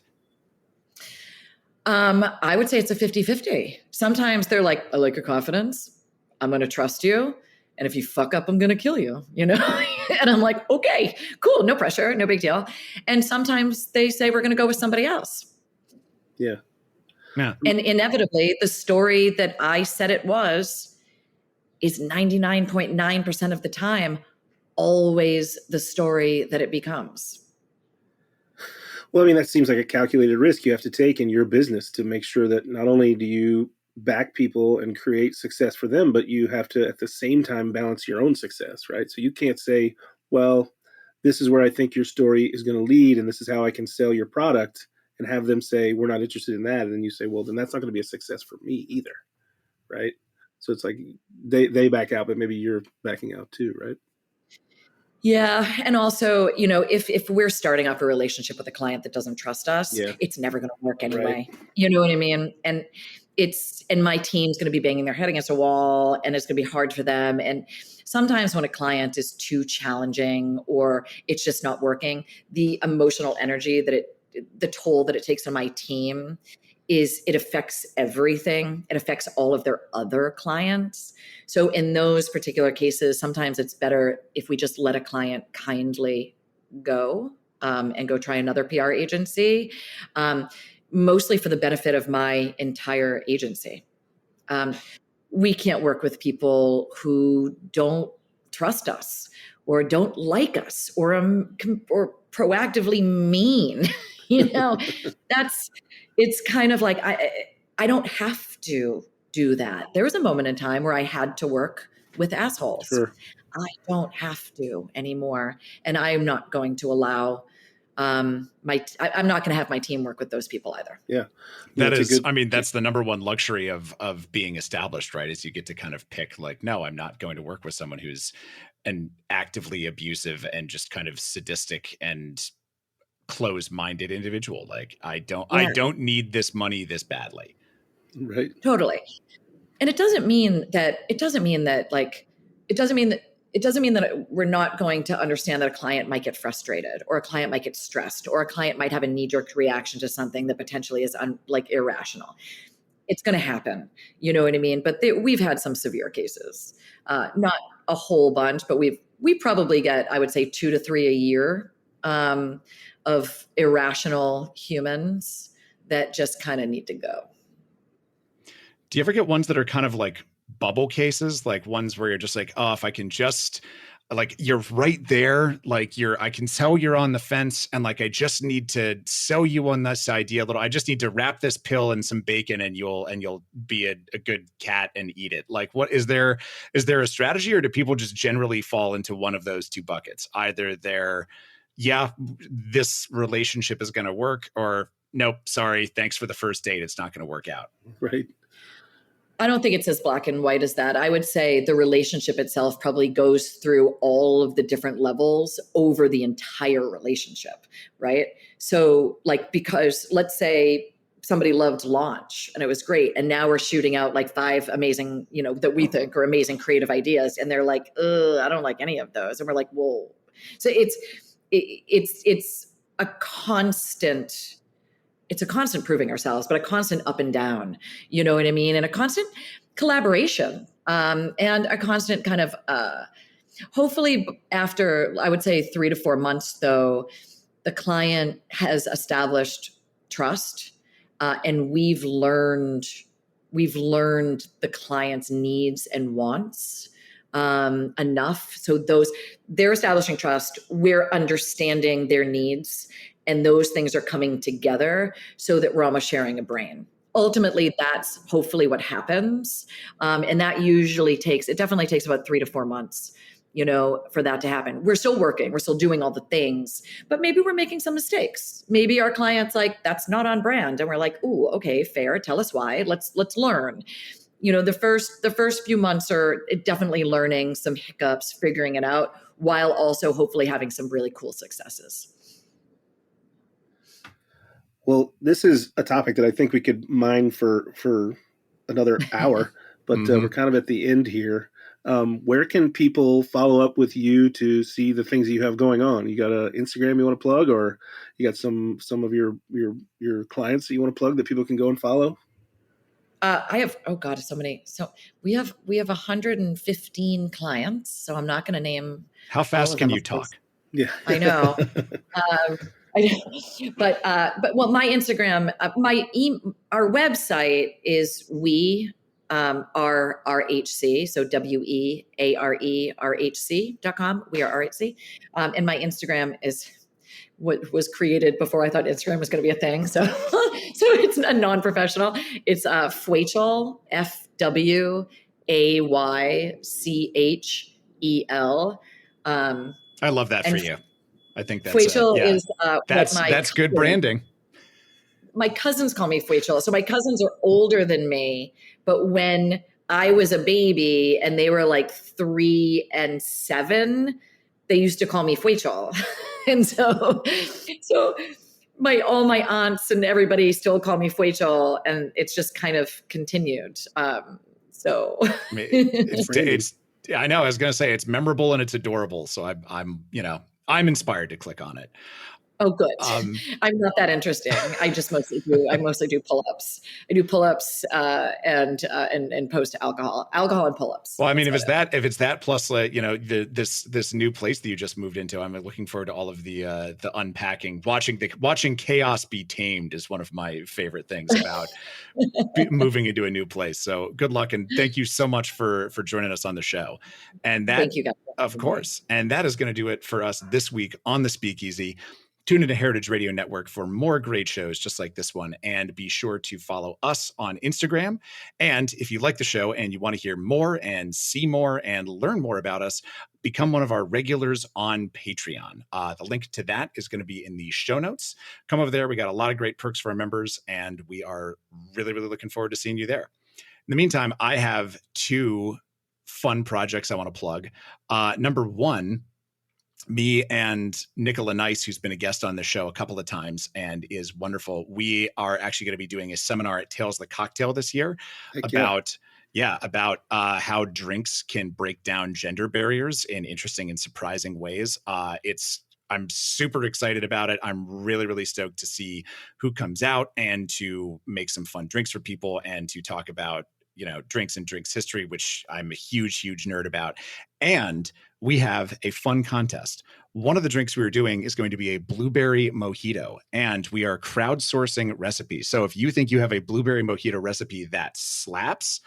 I would say it's a 50-50. Sometimes they're like, I like your confidence. I'm going to trust you. And if you fuck up, I'm going to kill you. And I'm like, okay, cool. No pressure. No big deal. And sometimes they say, we're going to go with somebody else. Yeah. Yeah. And inevitably, the story that I said it was is 99.9% of the time always the story that it becomes. Well, I mean, that seems like a calculated risk you have to take in your business to make sure that not only do you back people and create success for them, but you have to at the same time balance your own success, right? So you can't say, well, this is where I think your story is going to lead and this is how I can sell your product, and have them say, we're not interested in that. And then you say, well, then that's not going to be a success for me either, right? So it's like they back out, but maybe you're backing out too, right? Yeah. And also, if we're starting off a relationship with a client that doesn't trust us, it's never going to work anyway. Right. You know what I mean? And my team's going to be banging their head against a wall, and it's going to be hard for them. And sometimes when a client is too challenging or it's just not working, the emotional energy the toll that it takes on my team it affects everything. It affects all of their other clients. So in those particular cases, sometimes it's better if we just let a client kindly go and go try another PR agency, mostly for the benefit of my entire agency. We can't work with people who don't trust us or don't like us or proactively mean. It's kind of like, I don't have to do that. There was a moment in time where I had to work with assholes. Sure. I don't have to anymore. And I'm not going to allow I'm not going to have my team work with those people either. Yeah. That's the number one luxury of being established, right? Is you get to kind of pick like, no, I'm not going to work with someone who's an actively abusive and just kind of sadistic and close-minded individual. Like I don't need this money this badly. Right. Totally. And it doesn't mean that we're not going to understand that a client might get frustrated or a client might get stressed or a client might have a knee-jerk reaction to something that potentially is irrational. It's going to happen. You know what I mean? But we've had some severe cases, not a whole bunch, but we probably get, I would say 2 to 3 a year, of irrational humans that just kind of need to go. Do you ever get ones that are kind of like bubble cases, like ones where you're just like, oh, if I can just like, you're right there, like I can tell you're on the fence and like, I just need to sell you on this idea a little, I just need to wrap this pill in some bacon and you'll be a good cat and eat it. Like, what is there a strategy, or do people just generally fall into one of those two buckets? Either this relationship is going to work, or nope, sorry, thanks for the first date, it's not going to work out. Right. I don't think it's as black and white as that. I would say the relationship itself probably goes through all of the different levels over the entire relationship, right? So because let's say somebody loved launch and it was great, and now we're shooting out like 5 amazing, that we think are amazing creative ideas, and they're like, I don't like any of those. And we're like, whoa. So it's a constant proving ourselves, but a constant up and down, you know what I mean? And a constant collaboration, and a constant kind of, hopefully after, I would say 3 to 4 months though, the client has established trust, and we've learned the client's needs and wants enough. So they're establishing trust, we're understanding their needs, and those things are coming together so that we're almost sharing a brain. Ultimately, that's hopefully what happens. And that definitely takes about 3 to 4 months, for that to happen. We're still working, we're still doing all the things, but maybe we're making some mistakes. Maybe our client's like, that's not on brand. And we're like, ooh, okay, fair. Tell us why. Let's learn. The first few months are definitely learning some hiccups, figuring it out, while also hopefully having some really cool successes. Well, this is a topic that I think we could mine for another hour, but we're kind of at the end here. Where can people follow up with you to see the things that you have going on? You got an Instagram you want to plug, or you got some of your clients that you want to plug that people can go and follow? I have, oh God, so many. So we have 115 clients. So I'm not going to name. How fast can you talk? Yeah, I know. But well, my Instagram, our website is RHC, so WEARERHC.com. We are RHC. And my Instagram is what was created before I thought Instagram was going to be a thing. So it's a non-professional. It's Fwaychel, FWAYCHEL. I love that for you. I think that's Fwaychel is that's good branding. My cousins call me Fwaychel. So my cousins are older than me, but when I was a baby and they were like 3 and 7, they used to call me Fwaychel. And so all my aunts and everybody still call me Fwaychel, and it's just kind of continued. So it's I know, I was going to say it's memorable and it's adorable. So I'm inspired to click on it. Oh, good. I'm not that interesting. I mostly do pull-ups. I do pull-ups and post alcohol and pull-ups. Well, I mean, if it's that plus this new place that you just moved into, I'm looking forward to all of the unpacking. Watching chaos be tamed is one of my favorite things about moving into a new place. So good luck, and thank you so much for joining us on the show. And that, thank you guys. Of course, and that is going to do it for us this week on the Speakeasy. Tune into Heritage Radio Network for more great shows just like this one. And be sure to follow us on Instagram. And if you like the show and you want to hear more and see more and learn more about us, become one of our regulars on Patreon. The link to that is going to be in the show notes. Come over there. We got a lot of great perks for our members, and we are really, really looking forward to seeing you there. In the meantime, I have 2 fun projects I want to plug. Number one, me and Nicola Nice, who's been a guest on the show a couple of times and is wonderful. We are actually going to be doing a seminar at Tales the Cocktail this year about how drinks can break down gender barriers in interesting and surprising ways. I'm super excited about it. I'm really, really stoked to see who comes out and to make some fun drinks for people and to talk about drinks and drinks history, which I'm a huge, huge nerd about. And we have a fun contest. One of the drinks we are doing is going to be a blueberry mojito, and we are crowdsourcing recipes. So if you think you have a blueberry mojito recipe that slaps,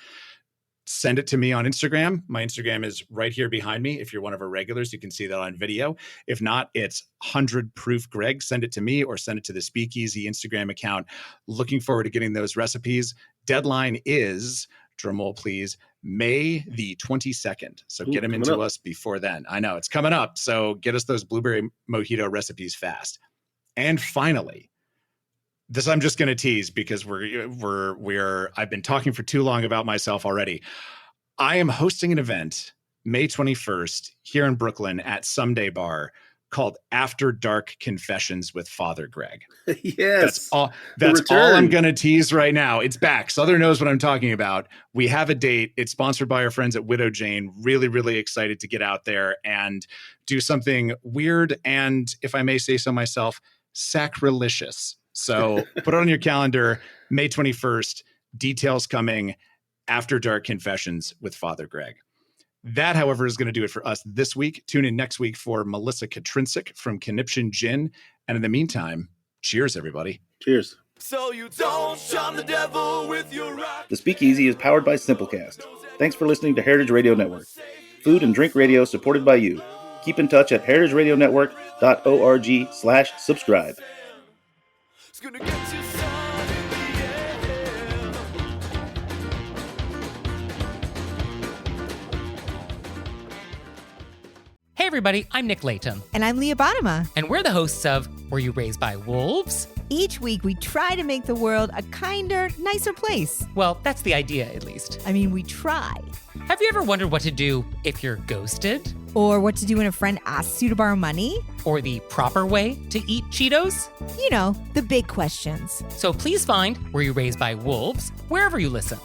send it to me on Instagram. My Instagram is right here behind me. If you're one of our regulars, you can see that on video. If not, it's 100 Proof Greg. Send it to me or send it to the Speakeasy Instagram account. Looking forward to getting those recipes. Deadline is, drumroll please, May the 22nd. So get them into us before then. I know it's coming up. So get us those blueberry mojito recipes fast. And finally, this I'm just going to tease because I've been talking for too long about myself already. I am hosting an event May 21st here in Brooklyn at Someday Bar called After Dark Confessions with Father Greg. Yes. That's all I'm going to tease right now. It's back. Sother knows what I'm talking about. We have a date. It's sponsored by our friends at Widow Jane. Really, really excited to get out there and do something weird and, if I may say so myself, sacrilegious. So put it on your calendar, May 21st, details coming, After Dark Confessions with Father Greg. That, however, is going to do it for us this week. Tune in next week for Melissa Katrinsik from Conniption Gin. And in the meantime, cheers, everybody. Cheers. So you don't shun the devil with your rock. The Speakeasy is powered by Simplecast. Thanks for listening to Heritage Radio Network. Food and drink radio supported by you. Keep in touch at heritageradionetwork.org/subscribe. It's gonna get you some in the end. Hey everybody, I'm Nick Latham. And I'm Leah Bottima. And we're the hosts of Were You Raised by Wolves? Each week we try to make the world a kinder, nicer place. Well, that's the idea, at least. I mean, we try. Have you ever wondered what to do if you're ghosted? Or what to do when a friend asks you to borrow money? Or the proper way to eat Cheetos? You know, the big questions. So please find Were You Raised by Wolves wherever you listen.